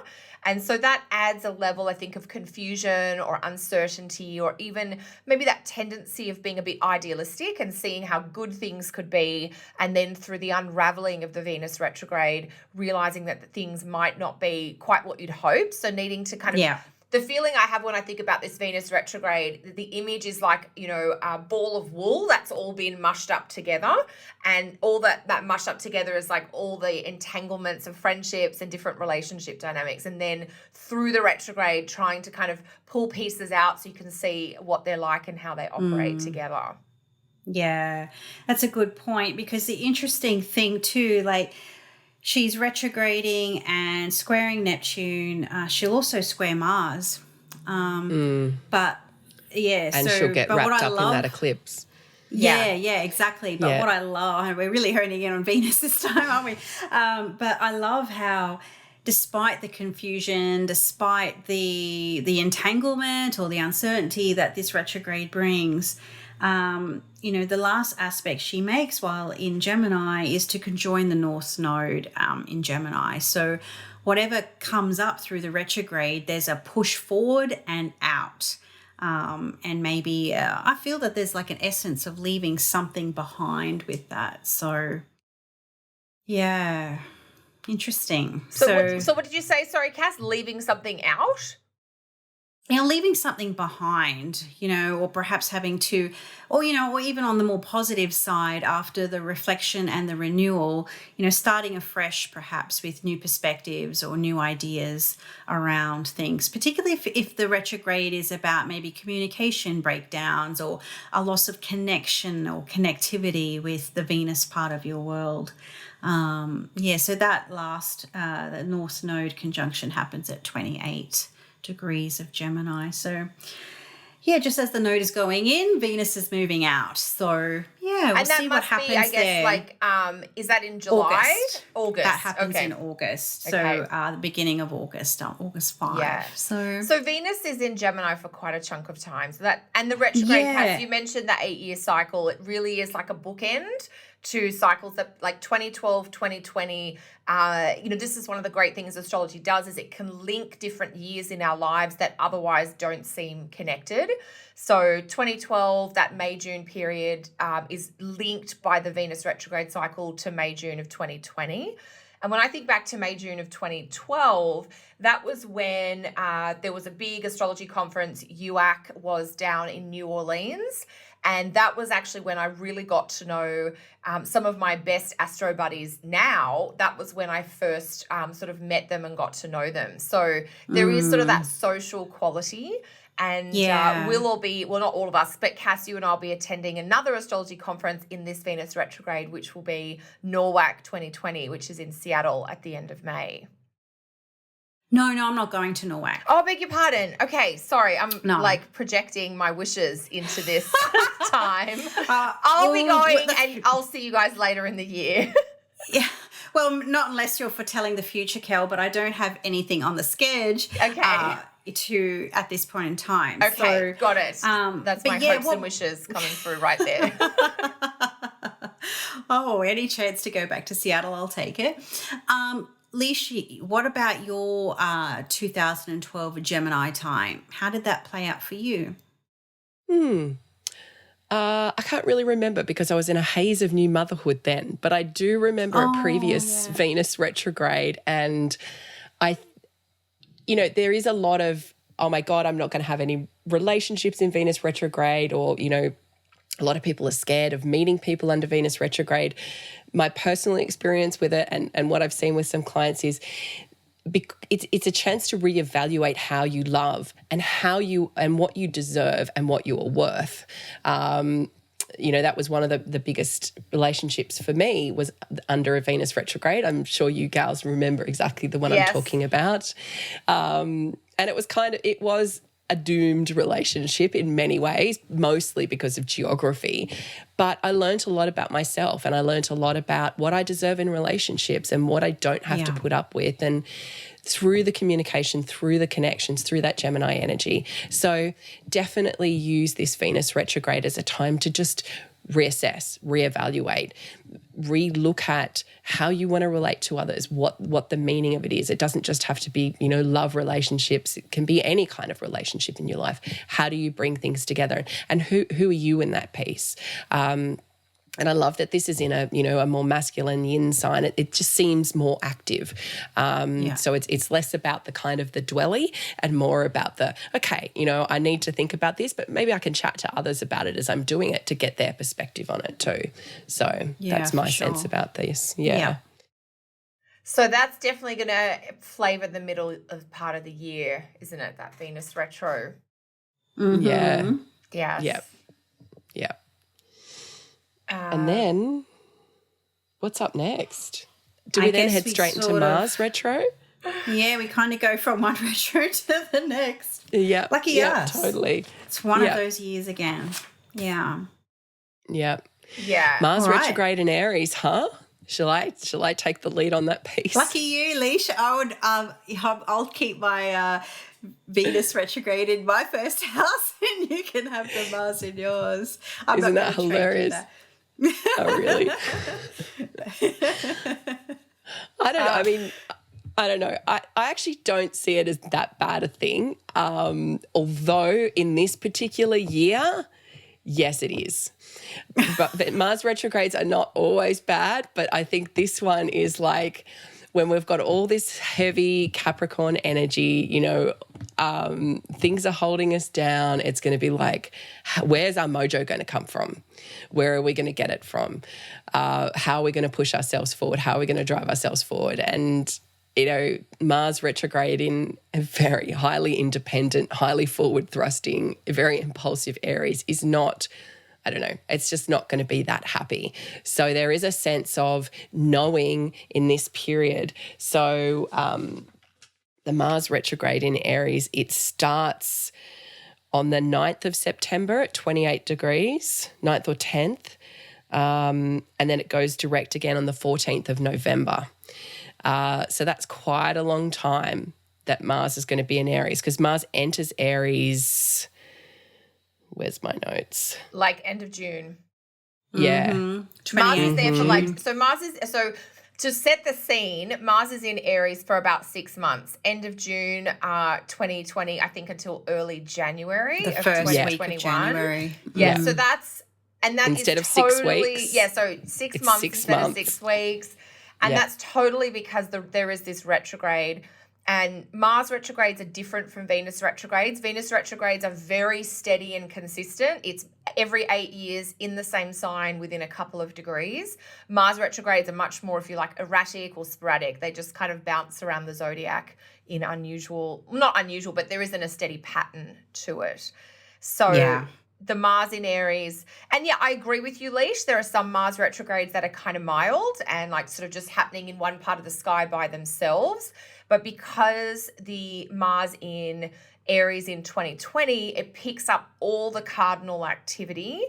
B: And so that adds a level, I think, of confusion or uncertainty, or even maybe that tendency of being a bit idealistic and seeing how good things could be. And then through the unraveling of the Venus retrograde, realizing that things might not be quite what you'd hoped. So needing to kind of the feeling I have when I think about this Venus retrograde, the image is like, a ball of wool that's all been mushed up together. And all that mushed up together is like all the entanglements of friendships and different relationship dynamics. And then through the retrograde, trying to kind of pull pieces out so you can see what they're like and how they operate together.
C: Yeah, that's a good point, because the interesting thing too, like, she's retrograding and squaring Neptune. She'll also square Mars. But, yeah.
A: And she'll get wrapped up in that eclipse.
C: Yeah, exactly. But what I love, we're really honing in on Venus this time, aren't we? But I love how, despite the confusion, despite the entanglement or the uncertainty that this retrograde brings, the last aspect she makes while in Gemini is to conjoin the North Node in Gemini. So whatever comes up through the retrograde, there's a push forward and out. And maybe I feel that there's like an essence of leaving something behind with that. So, yeah, interesting.
B: So what did you say? Sorry, Cass, leaving something out?
C: Leaving something behind, or perhaps having to, or even on the more positive side, after the reflection and the renewal, starting afresh perhaps with new perspectives or new ideas around things, particularly if the retrograde is about maybe communication breakdowns or a loss of connection or connectivity with the Venus part of your world. So that last, the North Node conjunction happens at 28 degrees of Gemini. So just as the node is going in, Venus is moving out. So we'll see what happens there.
B: And that must be, I guess, is that in July? August.
C: That happens in August. So the beginning of August, August 5.
B: Yeah.
C: So
B: Venus is in Gemini for quite a chunk of time. So and the retrograde, as you mentioned, that 8-year cycle, it really is like a bookend to cycles that, like 2012, 2020, this is one of the great things astrology does, is it can link different years in our lives that otherwise don't seem connected. So 2012, that May-June period is linked by the Venus retrograde cycle to May-June of 2020. And when I think back to May-June of 2012, that was when there was a big astrology conference. UAC was down in New Orleans. And that was actually when I really got to know some of my best astro buddies now. That was when I first sort of met them and got to know them. So there is sort of that social quality. And we'll all be, well, not all of us, but Cass, you and I will be attending another astrology conference in this Venus retrograde, which will be NORWAC 2020, which is in Seattle at the end of May.
C: No, I'm not going to NORWAC.
B: Oh, I beg your pardon. Okay, sorry. I'm projecting my wishes into this time. I'll be going and I'll see you guys later in the year.
C: Yeah. Well, not unless you're foretelling the future, Kel, but I don't have anything on the schedule.
B: Okay.
C: At this point in time.
B: Okay,
C: so,
B: got it. That's my hopes and wishes coming through right there.
C: Oh, any chance to go back to Seattle, I'll take it. Alicia, what about your 2012 Gemini time? How did that play out for you?
A: I can't really remember because I was in a haze of new motherhood then, but I do remember a previous Venus retrograde, and there is a lot of, oh my God, I'm not going to have any relationships in Venus retrograde, or, a lot of people are scared of meeting people under Venus retrograde. My personal experience with it and what I've seen with some clients is it's a chance to reevaluate how you love and what you deserve and what you are worth. That was one of the biggest relationships for me, was under a Venus retrograde. I'm sure you gals remember exactly the one I'm talking about. And it was a doomed relationship in many ways, mostly because of geography. But I learned a lot about myself, and I learned a lot about what I deserve in relationships and what I don't have to put up with. And through the communication, through the connections, through that Gemini energy. So definitely use this Venus retrograde as a time to just reassess, reevaluate, re-look at how you want to relate to others, what the meaning of it is. It doesn't just have to be, love relationships. It can be any kind of relationship in your life. How do you bring things together? And who are you in that piece? And I love that this is in a more masculine yin sign. It just seems more active. So it's less about the kind of the dwelly and more about I need to think about this, but maybe I can chat to others about it as I'm doing it to get their perspective on it too. So that's my sense about this. Yeah.
B: So that's definitely going to flavour the middle of part of the year, isn't it? That Venus retro.
C: Mm-hmm.
A: Yeah.
B: Yes.
A: Yep. Yep. And then what's up next? Do we then head straight into Mars retro?
C: Yeah, we kind of go from one retro to the next.
A: Yeah.
C: Lucky us.
A: Totally.
C: It's one of those years again. Yeah.
A: Yeah.
B: Yeah.
A: Mars retrograde in Aries, huh? Shall I take the lead on that piece?
C: Lucky you, Alicia. I'll keep my Venus retrograde in my first house, and you can have the Mars in yours.
A: Isn't that hilarious? Oh, really? I don't know. I mean, I don't know. I actually don't see it as that bad a thing. Although in this particular year, yes, it is. But Mars retrogrades are not always bad, but I think this one is like when we've got all this heavy Capricorn energy, things are holding us down. It's going to be like, where's our mojo going to come from? Where are we going to get it from? How are we going to push ourselves forward? How are we going to drive ourselves forward? And, Mars retrograde in a very highly independent, highly forward thrusting, very impulsive Aries is not, I don't know, it's just not going to be that happy. So there is a sense of knowing in this period. So the Mars retrograde in Aries, it starts on the 9th of September at 28 degrees, 9th or 10th, and then it goes direct again on the 14th of November. So that's quite a long time that Mars is going to be in Aries, because Mars enters Aries, where's my notes?
B: Like end of June.
A: Yeah.
B: Mm-hmm. Mars is there for to set the scene, Mars is in Aries for about 6 months, end of June 2020, I think until early January
C: the
B: of
C: first
B: 2021.
C: week of January.
B: Yeah, so that's, and that
A: instead
B: is
A: of
B: totally,
A: 6 weeks.
B: Yeah, so 6 months instead of 6 weeks. And that's totally because there is this retrograde. And Mars retrogrades are different from Venus retrogrades. Venus retrogrades are very steady and consistent. It's every 8 years in the same sign within a couple of degrees. Mars retrogrades are much more, if you like, erratic or sporadic. They just kind of bounce around the zodiac in not unusual, but there isn't a steady pattern to it. So the Mars in Aries, and I agree with you, Leash. There are some Mars retrogrades that are kind of mild and like sort of just happening in one part of the sky by themselves. But because the Mars in Aries in 2020, it picks up all the cardinal activity,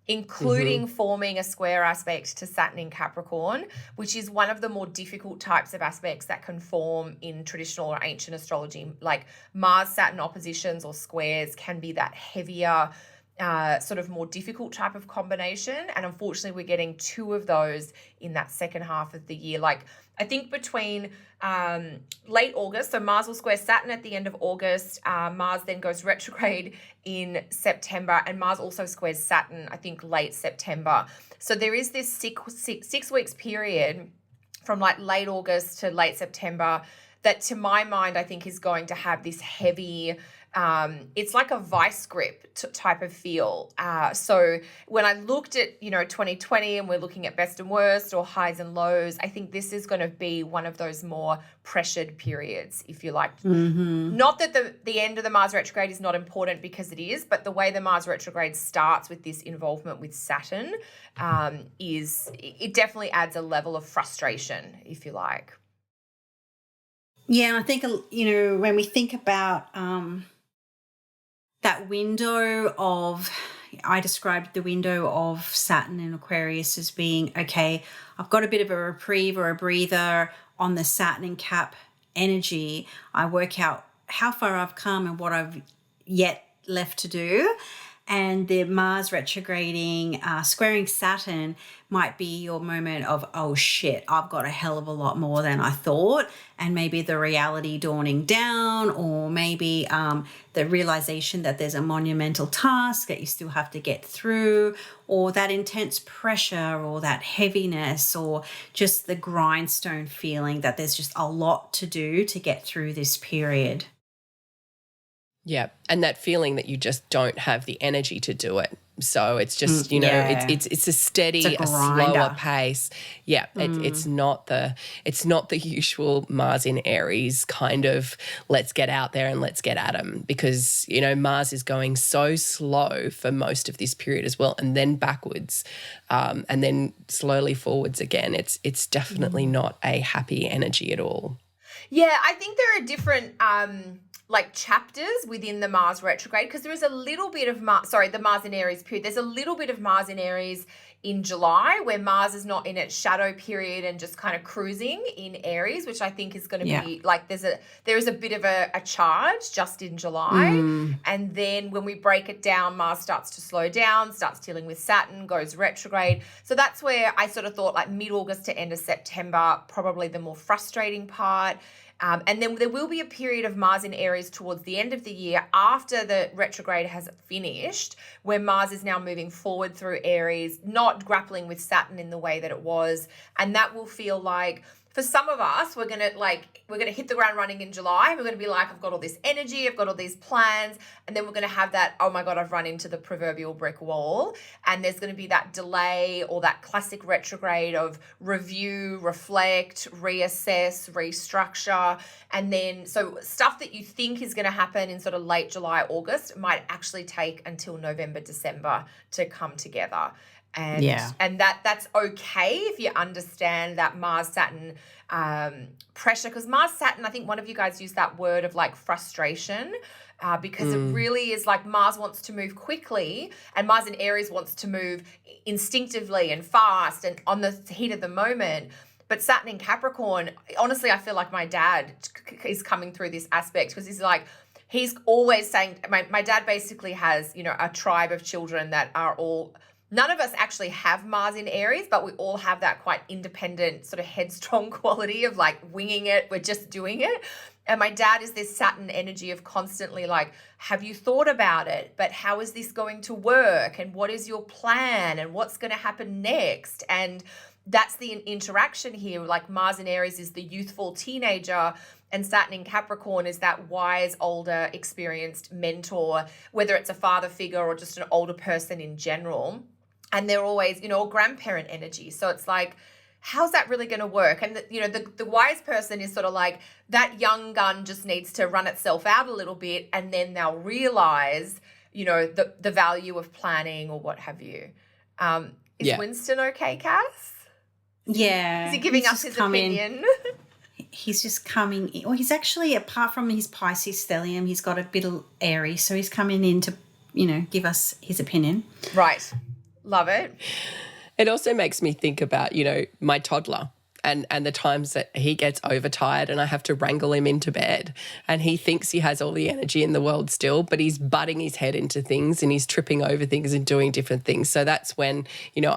B: including forming a square aspect to Saturn in Capricorn, which is one of the more difficult types of aspects that can form in traditional or ancient astrology. Like Mars-Saturn oppositions or squares can be that heavier sort of more difficult type of combination. And unfortunately, we're getting 2 of those in that second half of the year. Like, I think between late August, so Mars will square Saturn at the end of August. Mars then goes retrograde in September, and Mars also squares Saturn, I think, late September. So there is this 6 weeks period from like late August to late September that, to my mind, I think is going to have this heavy, it's like a vice grip type of feel. So when I looked at, 2020 and we're looking at best and worst or highs and lows, I think this is going to be one of those more pressured periods, if you like. Mm-hmm. Not that the end of the Mars retrograde is not important, because it is, but the way the Mars retrograde starts with this involvement with Saturn it definitely adds a level of frustration, if you like.
C: Yeah, I think, when we think about that window of, I described the window of Saturn in Aquarius as being, okay, I've got a bit of a reprieve or a breather on the Saturn and Cap energy. I work out how far I've come and what I've yet left to do. And the Mars retrograding, squaring Saturn might be your moment of, oh shit, I've got a hell of a lot more than I thought. And maybe the reality dawning down, or maybe the realization that there's a monumental task that you still have to get through, or that intense pressure, or that heaviness, or just the grindstone feeling that there's just a lot to do to get through this period.
A: Yeah, and that feeling that you just don't have the energy to do it. So it's just, it's a steady, a slower pace. Yeah, it's not the usual Mars in Aries kind of let's get out there and let's get at them, because, Mars is going so slow for most of this period as well, and then backwards and then slowly forwards again. It's definitely not a happy energy at all.
B: Yeah, I think there are different chapters within the Mars retrograde, because there is a little bit of the Mars in Aries period. There's a little bit of Mars in Aries in July, where Mars is not in its shadow period and just kind of cruising in Aries, which I think is going to be like there is a bit of a charge just in July. And then when we break it down, Mars starts to slow down, starts dealing with Saturn, goes retrograde. So that's where I sort of thought like mid-August to end of September, probably the more frustrating part. And then there will be a period of Mars in Aries towards the end of the year after the retrograde has finished, where Mars is now moving forward through Aries, not grappling with Saturn in the way that it was. And that will feel like, for some of us, we're going to hit the ground running in July. We're going to be like, I've got all this energy, I've got all these plans. And then we're going to have that, oh my God, I've run into the proverbial brick wall. And there's going to be that delay, or that classic retrograde of review, reflect, reassess, restructure. And then, so stuff that you think is going to happen in sort of late July, August might actually take until November, December to come together. And that's okay if you understand that Mars-Saturn pressure, because Mars-Saturn, I think one of you guys used that word of like frustration, because it really is like Mars wants to move quickly, and Mars in Aries wants to move instinctively and fast and on the heat of the moment. But Saturn in Capricorn, honestly, I feel like my dad is coming through this aspect, because he's always saying, my dad basically has, a tribe of children that are all, none of us actually have Mars in Aries, but we all have that quite independent, sort of headstrong quality of like winging it. We're just doing it. And my dad is this Saturn energy of constantly like, have you thought about it? But how is this going to work? And what is your plan? And what's going to happen next? And that's the interaction here. Like Mars in Aries is the youthful teenager, and Saturn in Capricorn is that wise, older, experienced mentor, whether it's a father figure or just an older person in general. And they're always, grandparent energy. So it's like, how's that really going to work? And, the wise person is sort of like, that young gun just needs to run itself out a little bit, and then they'll realize, the value of planning or what have you. Is Winston okay, Cass?
C: Yeah.
B: Is he giving us his opinion?
C: He's just coming in. Well, he's actually, apart from his Pisces stellium, he's got a bit of Aries. So he's coming in to, give us his opinion.
B: Right. Love it.
A: It also makes me think about, my toddler and the times that he gets overtired and I have to wrangle him into bed, and he thinks he has all the energy in the world still, but he's butting his head into things and he's tripping over things and doing different things. So that's when,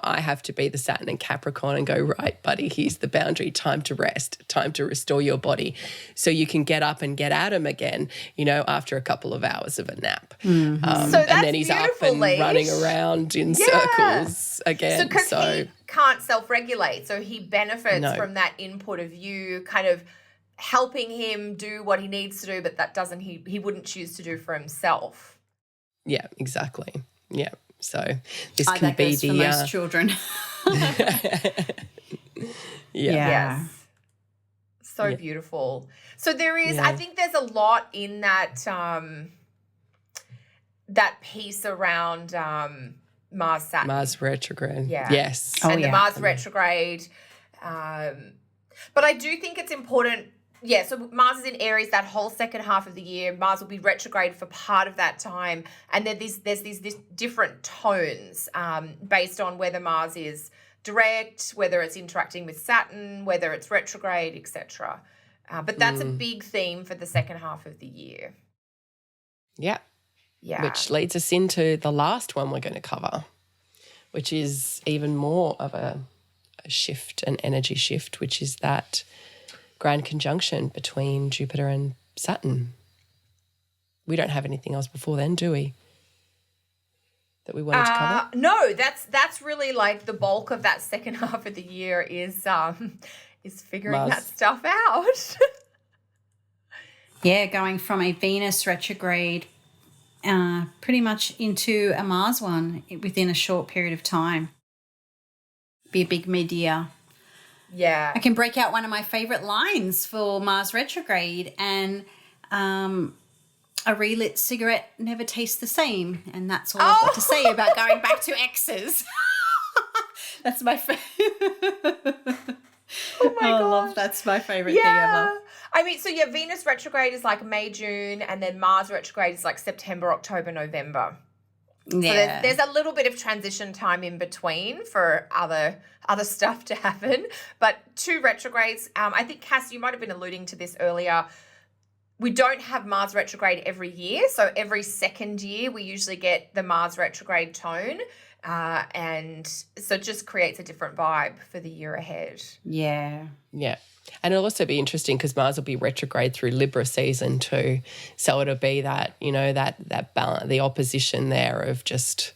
A: I have to be the Saturn and Capricorn and go, right, buddy, here's the boundary, time to rest, time to restore your body so you can get up and get at him again, after a couple of hours of a nap.
B: Mm-hmm.
A: And then he's up and running around in circles again.
B: So he can't self-regulate, so he benefits from that input of you kind of helping him do what he needs to do, but that doesn't he wouldn't choose to do for himself.
A: Yeah, exactly. Yeah. So this can be
C: for most children.
B: Yes. So beautiful. So there is, I think there's a lot in that that piece around Mars Saturn.
A: Mars retrograde.
B: Yeah.
A: Yes.
B: And the Mars retrograde. But I do think it's important. Yeah, so Mars is in Aries that whole second half of the year. Mars will be retrograde for part of that time. And then there's these different tones based on whether Mars is direct, whether it's interacting with Saturn, whether it's retrograde, etc. But that's a big theme for the second half of the year.
A: Yeah.
B: Yeah.
A: Which leads us into the last one we're going to cover, which is even more of a shift, an energy shift, which is that grand conjunction between Jupiter and Saturn. We don't have anything else before then, do we? That we wanted to cover?
B: No, that's really like the bulk of that second half of the year is figuring
A: Mars.
B: that stuff out.
C: Yeah, going from a Venus retrograde pretty much into a Mars one within a short period of time. Be a big mid-year.
B: Yeah.
C: I can break out one of my favourite lines for Mars retrograde, and a relit cigarette never tastes the same, and that's all I've got to say about going back to exes. That's my favorite.
B: Oh my God.
C: That's my favourite thing ever.
B: I mean, so Venus retrograde is like May, June, and then Mars retrograde is like September, October, November.
C: Yeah.
B: So there's a little bit of transition time in between for other stuff to happen. But two retrogrades, I think, Cass, you might have been alluding to this earlier. We don't have Mars retrograde every year. So every second year we usually get the Mars retrograde tone. And so it just creates a different vibe for the year ahead.
C: Yeah.
A: Yeah. And it'll also be interesting because Mars will be retrograde through Libra season too. So it'll be that, that balance, the opposition there of just,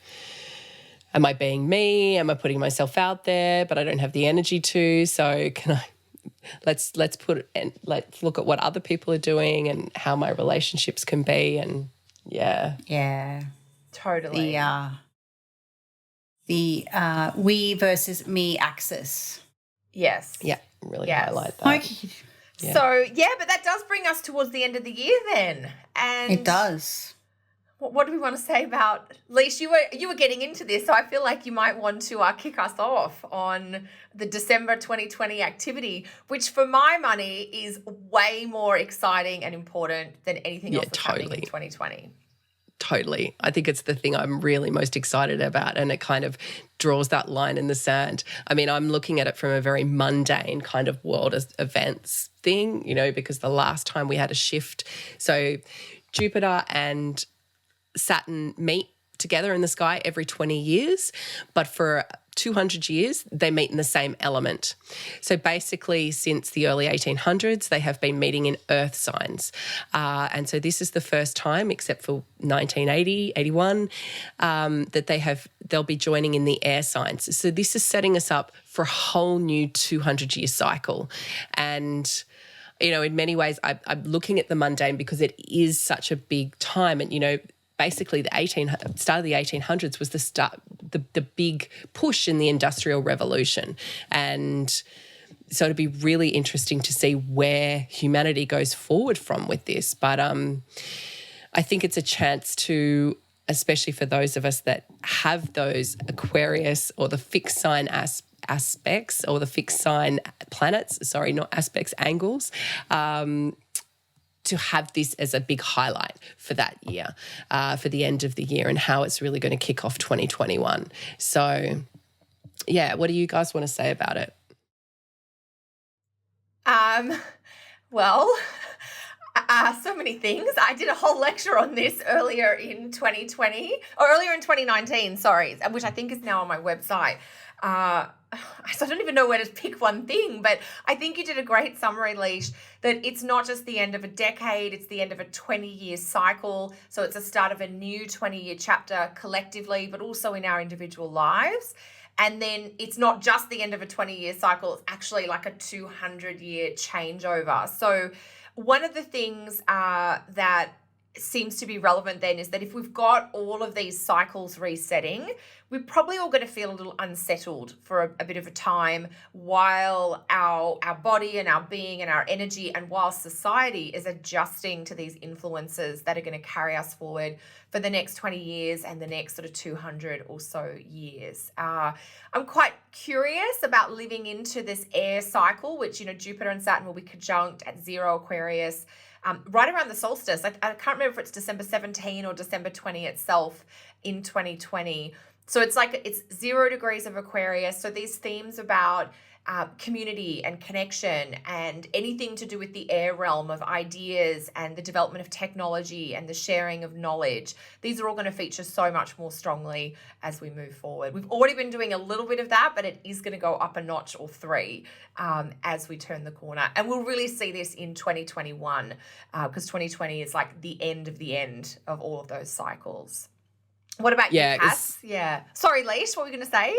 A: am I being me? Am I putting myself out there? But I don't have the energy to. So let's look at what other people are doing and how my relationships can be. And
C: Yeah.
B: Totally.
C: The we versus me axis.
B: Yes.
A: Yeah. Really highlight that.
C: Okay.
B: Yeah. So, but that does bring us towards the end of the year then. And
C: it does.
B: What do we want to say about, Leash, you were getting into this, so I feel like you might want to kick us off on the December 2020 activity, which for my money is way more exciting and important than anything else that's happening in 2020.
A: Totally. I think it's the thing I'm really most excited about, and it kind of draws that line in the sand. I mean, I'm looking at it from a very mundane kind of world events thing, because the last time we had a shift. So Jupiter and Saturn meet together in the sky every 20 years, but for 200 years, they meet in the same element. So basically, since the early 1800s, they have been meeting in earth signs. And so this is the first time, except for 1980, 81, that they'll be joining in the air signs. So this is setting us up for a whole new 200-year cycle. And in many ways, I'm looking at the mundane because it is such a big time. And, basically the start of the 1800s was the big push in the Industrial Revolution. And so it'd be really interesting to see where humanity goes forward from with this. But I think it's a chance to, especially for those of us that have those Aquarius or the fixed sign aspects or the fixed sign planets, sorry, not aspects, angles, to have this as a big highlight for that year, for the end of the year, and how it's really going to kick off 2021. So, what do you guys want to say about it?
B: Well, so many things. I did a whole lecture on this earlier in 2020, or earlier in 2019, sorry, which I think is now on my website. So I don't even know where to pick one thing, but I think you did a great summary, Leash, that it's not just the end of a decade, it's the end of a 20-year cycle. So it's the start of a new 20-year chapter collectively, but also in our individual lives. And then it's not just the end of a 20-year cycle, it's actually like a 200-year changeover. So one of the things that seems to be relevant then is that if we've got all of these cycles resetting, we're probably all going to feel a little unsettled for a bit of a time while our body and our being and our energy and while society is adjusting to these influences that are going to carry us forward for the next 20 years and the next sort of 200 or so years. I'm quite curious about living into this air cycle, which, Jupiter and Saturn will be conjunct at 0 Aquarius, right around the solstice. I can't remember if it's December 17 or December 20 itself in 2020. So it's 0 degrees of Aquarius. So these themes about community and connection and anything to do with the air realm of ideas and the development of technology and the sharing of knowledge, these are all going to feature so much more strongly as we move forward. We've already been doing a little bit of that, but it is going to go up a notch or 3 as we turn the corner. And we'll really see this in 2021 because 2020 is like the end of all of those cycles. What about you, Cass? Yeah. Sorry, Leash, what were we going to say?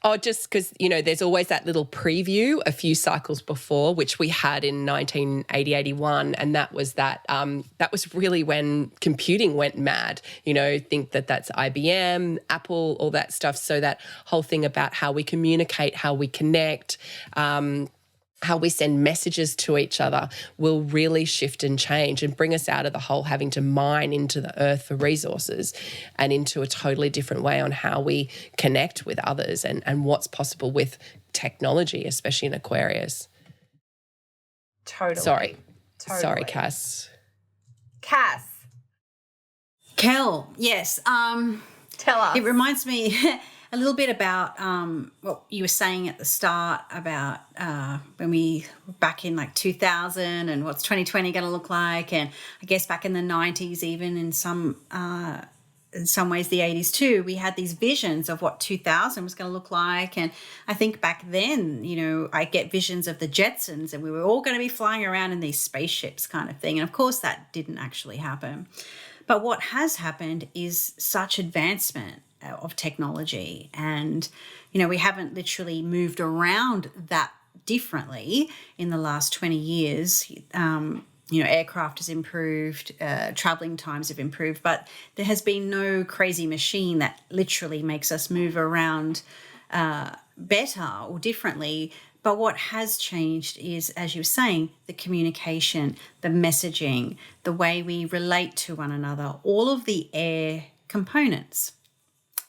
A: Oh, just because, there's always that little preview a few cycles before, which we had in 1980-81, and that was that was really when computing went mad. Think that's IBM, Apple, all that stuff. So that whole thing about how we communicate, how we connect, how we send messages to each other will really shift and change and bring us out of the whole having to mine into the earth for resources and into a totally different way on how we connect with others and what's possible with technology, especially in Aquarius.
B: Totally.
A: Sorry, Cass.
C: Kel, yes.
B: Tell us.
C: It reminds me a little bit about what you were saying at the start about when we were back in like 2000 and what's 2020 going to look like, and I guess back in the 90s, even in some ways the 80s too, we had these visions of what 2000 was going to look like. And I think back then, I get visions of the Jetsons and we were all going to be flying around in these spaceships kind of thing. And of course that didn't actually happen. But what has happened is such advancement of technology, and we haven't literally moved around that differently in the last 20 years. Aircraft has improved, traveling times have improved, but there has been no crazy machine that literally makes us move around better or differently. But what has changed is, as you were saying, the communication, the messaging, the way we relate to one another, all of the air components.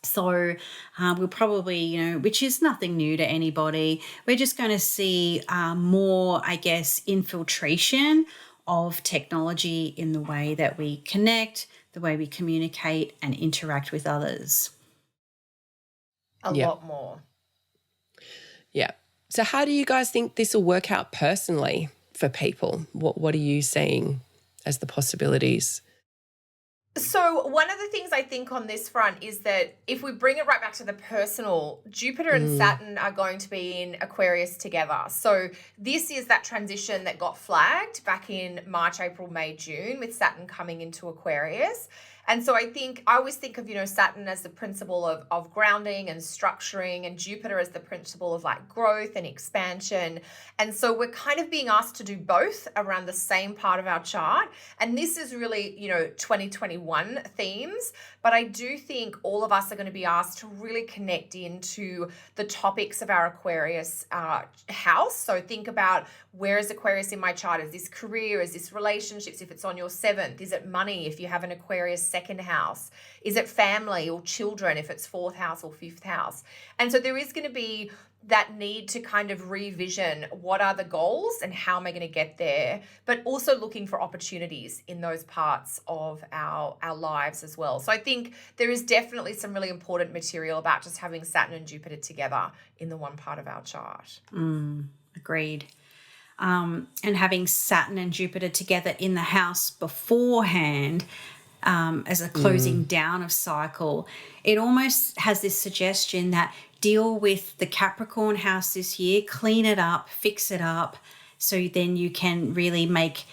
C: So we'll probably, which is nothing new to anybody, we're just going to see more, I guess, infiltration of technology in the way that we connect, the way we communicate and interact with others.
B: A lot more.
A: Yeah. So how do you guys think this will work out personally for people? What are you seeing as the possibilities?
B: So one of the things I think on this front is that if we bring it right back to the personal, Jupiter and Saturn are going to be in Aquarius together. So this is that transition that got flagged back in March, April, May, June with Saturn coming into Aquarius. And so I always think of, Saturn as the principle of grounding and structuring, and Jupiter as the principle of like growth and expansion. And so we're kind of being asked to do both around the same part of our chart. And this is really, 2021 themes. But I do think all of us are going to be asked to really connect into the topics of our Aquarius house. So think about, where is Aquarius in my chart? Is this career? Is this relationships if it's on your 7th? Is it money if you have an Aquarius second house? Is it family or children if it's 4th house or 5th house? And so there is going to be that need to kind of revision what are the goals and how am I going to get there, but also looking for opportunities in those parts of our lives as well. So I think there is definitely some really important material about just having Saturn and Jupiter together in the one part of our chart.
C: Agreed. and having Saturn and Jupiter together in the house beforehand as a closing down of cycle, it almost has this suggestion that deal with the Capricorn house this year, clean it up, fix it up, so then you can really make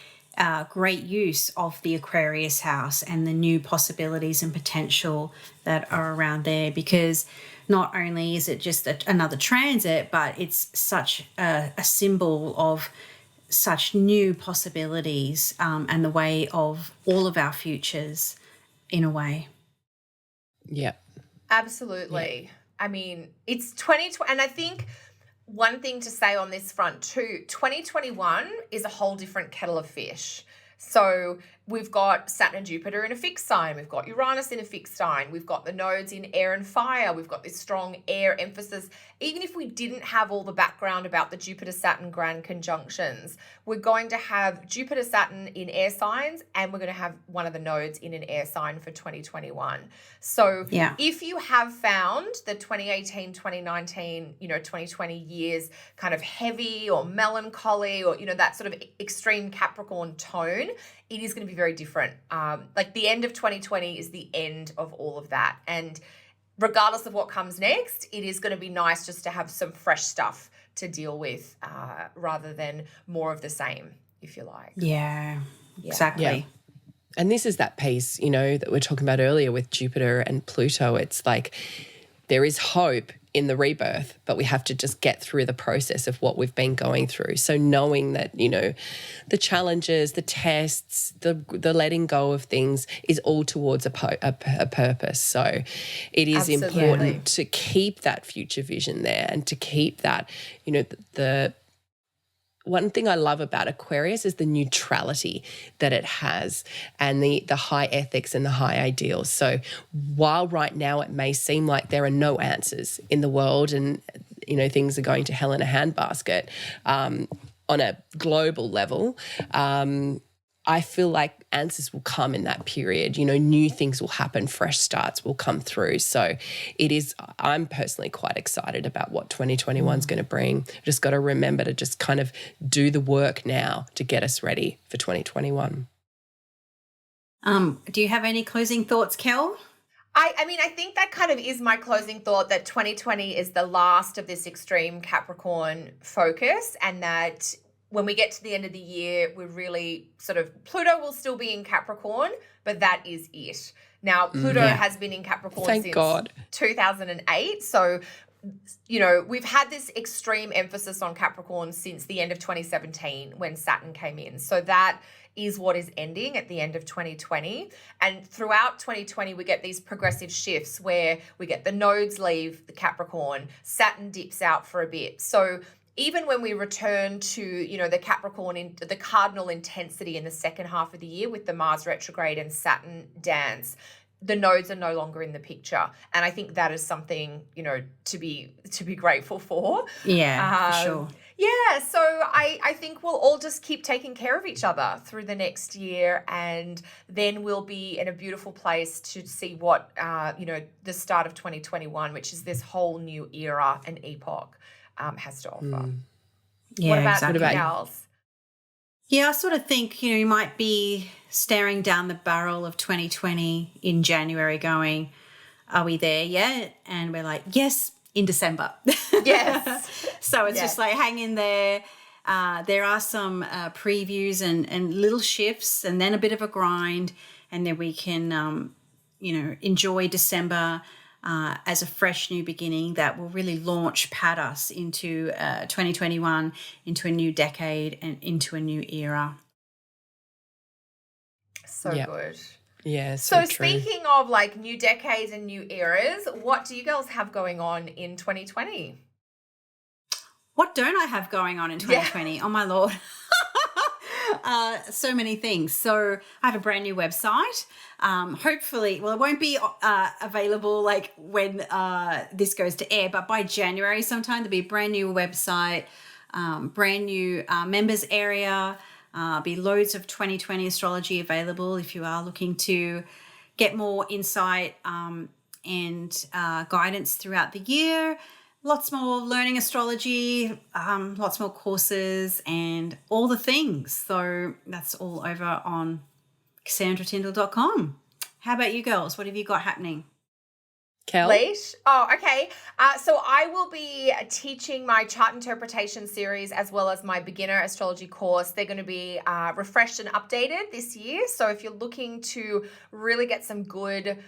C: great use of the Aquarius house and the new possibilities and potential that are around there, because not only is it just another transit, but it's such a symbol of such new possibilities and the way of all of our futures in a way.
A: Yeah.
B: Absolutely. Yeah. I mean, it's 2020, and I think one thing to say on this front too, 2021 is a whole different kettle of fish. So we've got Saturn and Jupiter in a fixed sign. We've got Uranus in a fixed sign. We've got the nodes in air and fire. We've got this strong air emphasis. Even if we didn't have all the background about the Jupiter-Saturn grand conjunctions, we're going to have Jupiter-Saturn in air signs, and we're going to have one of the nodes in an air sign for 2021. So if you have found the 2018, 2019, 2020 years kind of heavy or melancholy or, that sort of extreme Capricorn tone, it is going to be very different. Like the end of 2020 is the end of all of that. And regardless of what comes next, it is going to be nice just to have some fresh stuff to deal with rather than more of the same, if you like.
C: Yeah, exactly.
A: Yeah. And this is that piece, that we're talking about earlier with Jupiter and Pluto. It's like there is hope in the rebirth, but we have to just get through the process of what we've been going through. So knowing that, the challenges, the tests, the letting go of things is all towards a purpose. So it is important to keep that future vision there and to keep that, the one thing I love about Aquarius is the neutrality that it has and the high ethics and the high ideals. So while right now it may seem like there are no answers in the world and, things are going to hell in a handbasket on a global level, I feel like answers will come in that period. New things will happen, fresh starts will come through. So I'm personally quite excited about what 2021 is going to bring. Just got to remember to just kind of do the work now to get us ready for 2021.
C: Do you have any closing thoughts, Kel?
B: I mean, I think that kind of is my closing thought, that 2020 is the last of this extreme Capricorn focus, and that when we get to the end of the year, we're really Pluto will still be in Capricorn, but that is it. Now, Pluto has been in Capricorn since 2008. So, we've had this extreme emphasis on Capricorn since the end of 2017 when Saturn came in. So that is what is ending at the end of 2020. And throughout 2020, we get these progressive shifts where we get the nodes leave the Capricorn, Saturn dips out for a bit. So even when we return to, the Capricorn, the cardinal intensity in the second half of the year with the Mars retrograde and Saturn dance, the nodes are no longer in the picture. And I think that is something, to be grateful for.
C: Yeah, for sure.
B: Yeah, so I think we'll all just keep taking care of each other through the next year, and then we'll be in a beautiful place to see what, the start of 2021, which is this whole new era and epoch, has to offer.
C: Yeah,
B: what about
C: exactly.
B: else?
C: Yeah, I sort of think, you might be staring down the barrel of 2020 in January going, are we there yet? And we're like, yes, in December.
B: Yes.
C: So it's just like, hang in there. There are some previews and little shifts and then a bit of a grind, and then we can, enjoy December as a fresh new beginning that will really pad us into 2021, into a new decade and into a new era.
B: So good.
A: Yeah.
B: So speaking of like new decades and new eras, what do you girls have going on in 2020?
C: What don't I have going on in 2020? Oh my Lord. So many things. So I have a brand new website. Hopefully, it won't be available like when this goes to air, but by January sometime there'll be a brand new website, brand new members area, be loads of 2020 astrology available if you are looking to get more insight and guidance throughout the year. lots more learning astrology, lots more courses and all the things. So that's all over on CassandraTyndall.com. How about you girls? What have you got happening?
A: Kel?
B: Leash? Oh, okay. So I will be teaching my chart interpretation series as well as my beginner astrology course. They're going to be refreshed and updated this year. So if you're looking to really get some good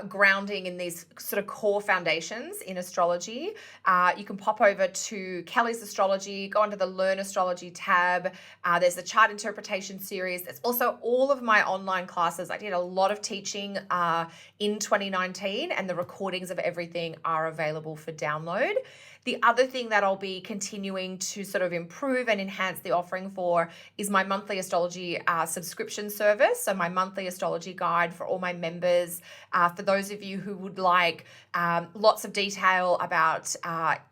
B: grounding in these sort of core foundations in astrology, you can pop over to Kelly's Astrology, go onto the Learn Astrology tab. There's the chart interpretation series. There's also all of my online classes. I did a lot of teaching in 2019, and the recordings of everything are available for download. The other thing that I'll be continuing to sort of improve and enhance the offering for is my monthly astrology subscription service. So my monthly astrology guide for all my members. For those of you who would like lots of detail about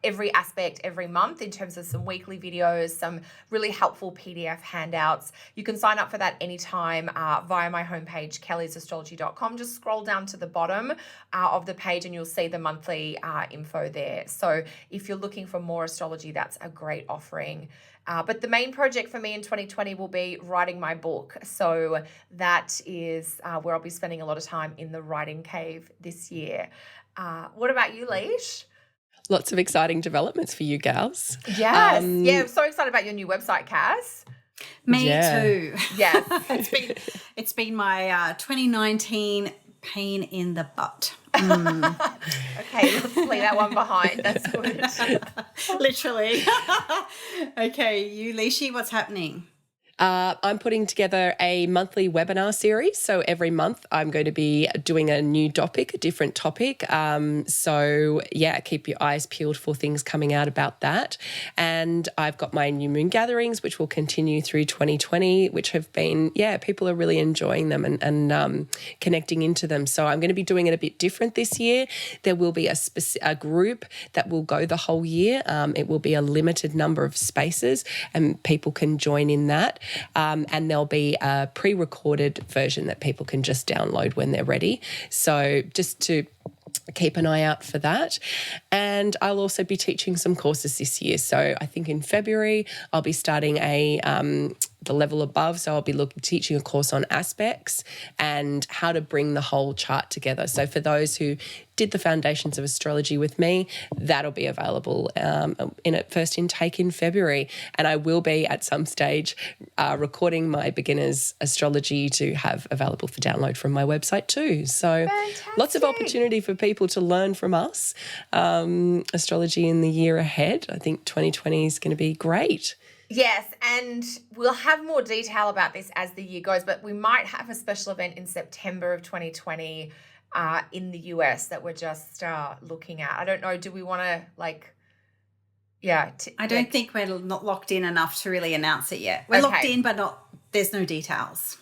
B: every aspect every month in terms of some weekly videos, some really helpful PDF handouts, you can sign up for that anytime via my homepage, kellysastrology.com. Just scroll down to the bottom of the page and you'll see the monthly info there. So if you're looking for more astrology, that's a great offering. But the main project for me in 2020 will be writing my book. So that is where I'll be spending a lot of time in the writing cave this year. What about you, Leash?
A: Lots of exciting developments for you gals.
B: Yes. I'm so excited about your new website, Cass.
C: Me too.
B: Yeah.
C: It's been my 2019 pain in the butt.
B: Okay, let's leave that one behind. That's good.
C: Literally. Okay, you, Lishi, what's happening?
A: I'm putting together a monthly webinar series. So every month I'm going to be doing a new topic, a different topic. So keep your eyes peeled for things coming out about that. And I've got my new moon gatherings, which will continue through 2020, which have been, people are really enjoying them and connecting into them. So I'm going to be doing it a bit different this year. There will be a group that will go the whole year. It will be a limited number of spaces and people can join in that. And there'll be a pre-recorded version that people can just download when they're ready. So just to keep an eye out for that. And I'll also be teaching some courses this year. So I think in February I'll be starting the level above. So I'll be teaching a course on aspects and how to bring the whole chart together. So for those who did the foundations of astrology with me, that'll be available in a first intake in February. And I will be at some stage recording my beginners astrology to have available for download from my website too. So
B: Fantastic.
A: Lots of opportunity for people to learn from us astrology in the year ahead. I think 2020 is going to be great.
B: Yes, and we'll have more detail about this as the year goes, but we might have a special event in September of 2020 in the US that we're just looking at. I don't know, do we want to
C: I don't think we're not locked in enough to really announce it yet. We're locked in, but there's no details.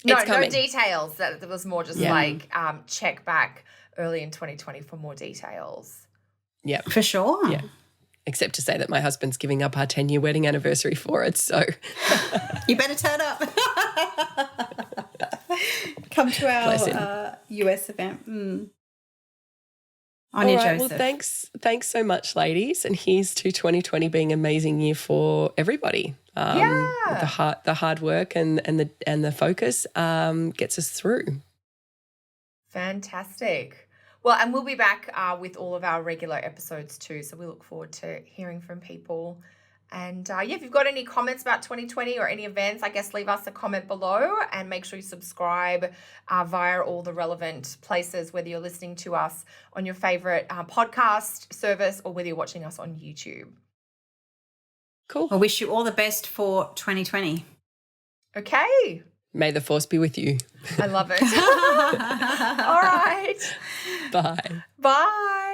B: No details. That was more just check back early in 2020 for more details.
A: Yeah.
C: For sure.
A: Yeah. Except to say that my husband's giving up our 10-year wedding anniversary for it, so.
C: You better turn up. Come to our US event.
A: All right, well, thanks so much, ladies. And here's to 2020 being an amazing year for everybody. The hard work and the focus gets us through.
B: Fantastic. Well, and we'll be back with all of our regular episodes too. So we look forward to hearing from people. And if you've got any comments about 2020 or any events, I guess leave us a comment below and make sure you subscribe via all the relevant places, whether you're listening to us on your favorite podcast service or whether you're watching us on YouTube.
A: Cool.
C: I wish you all the best for 2020.
B: Okay.
A: May the force be with you.
B: I love it. All right.
A: Bye.
B: Bye.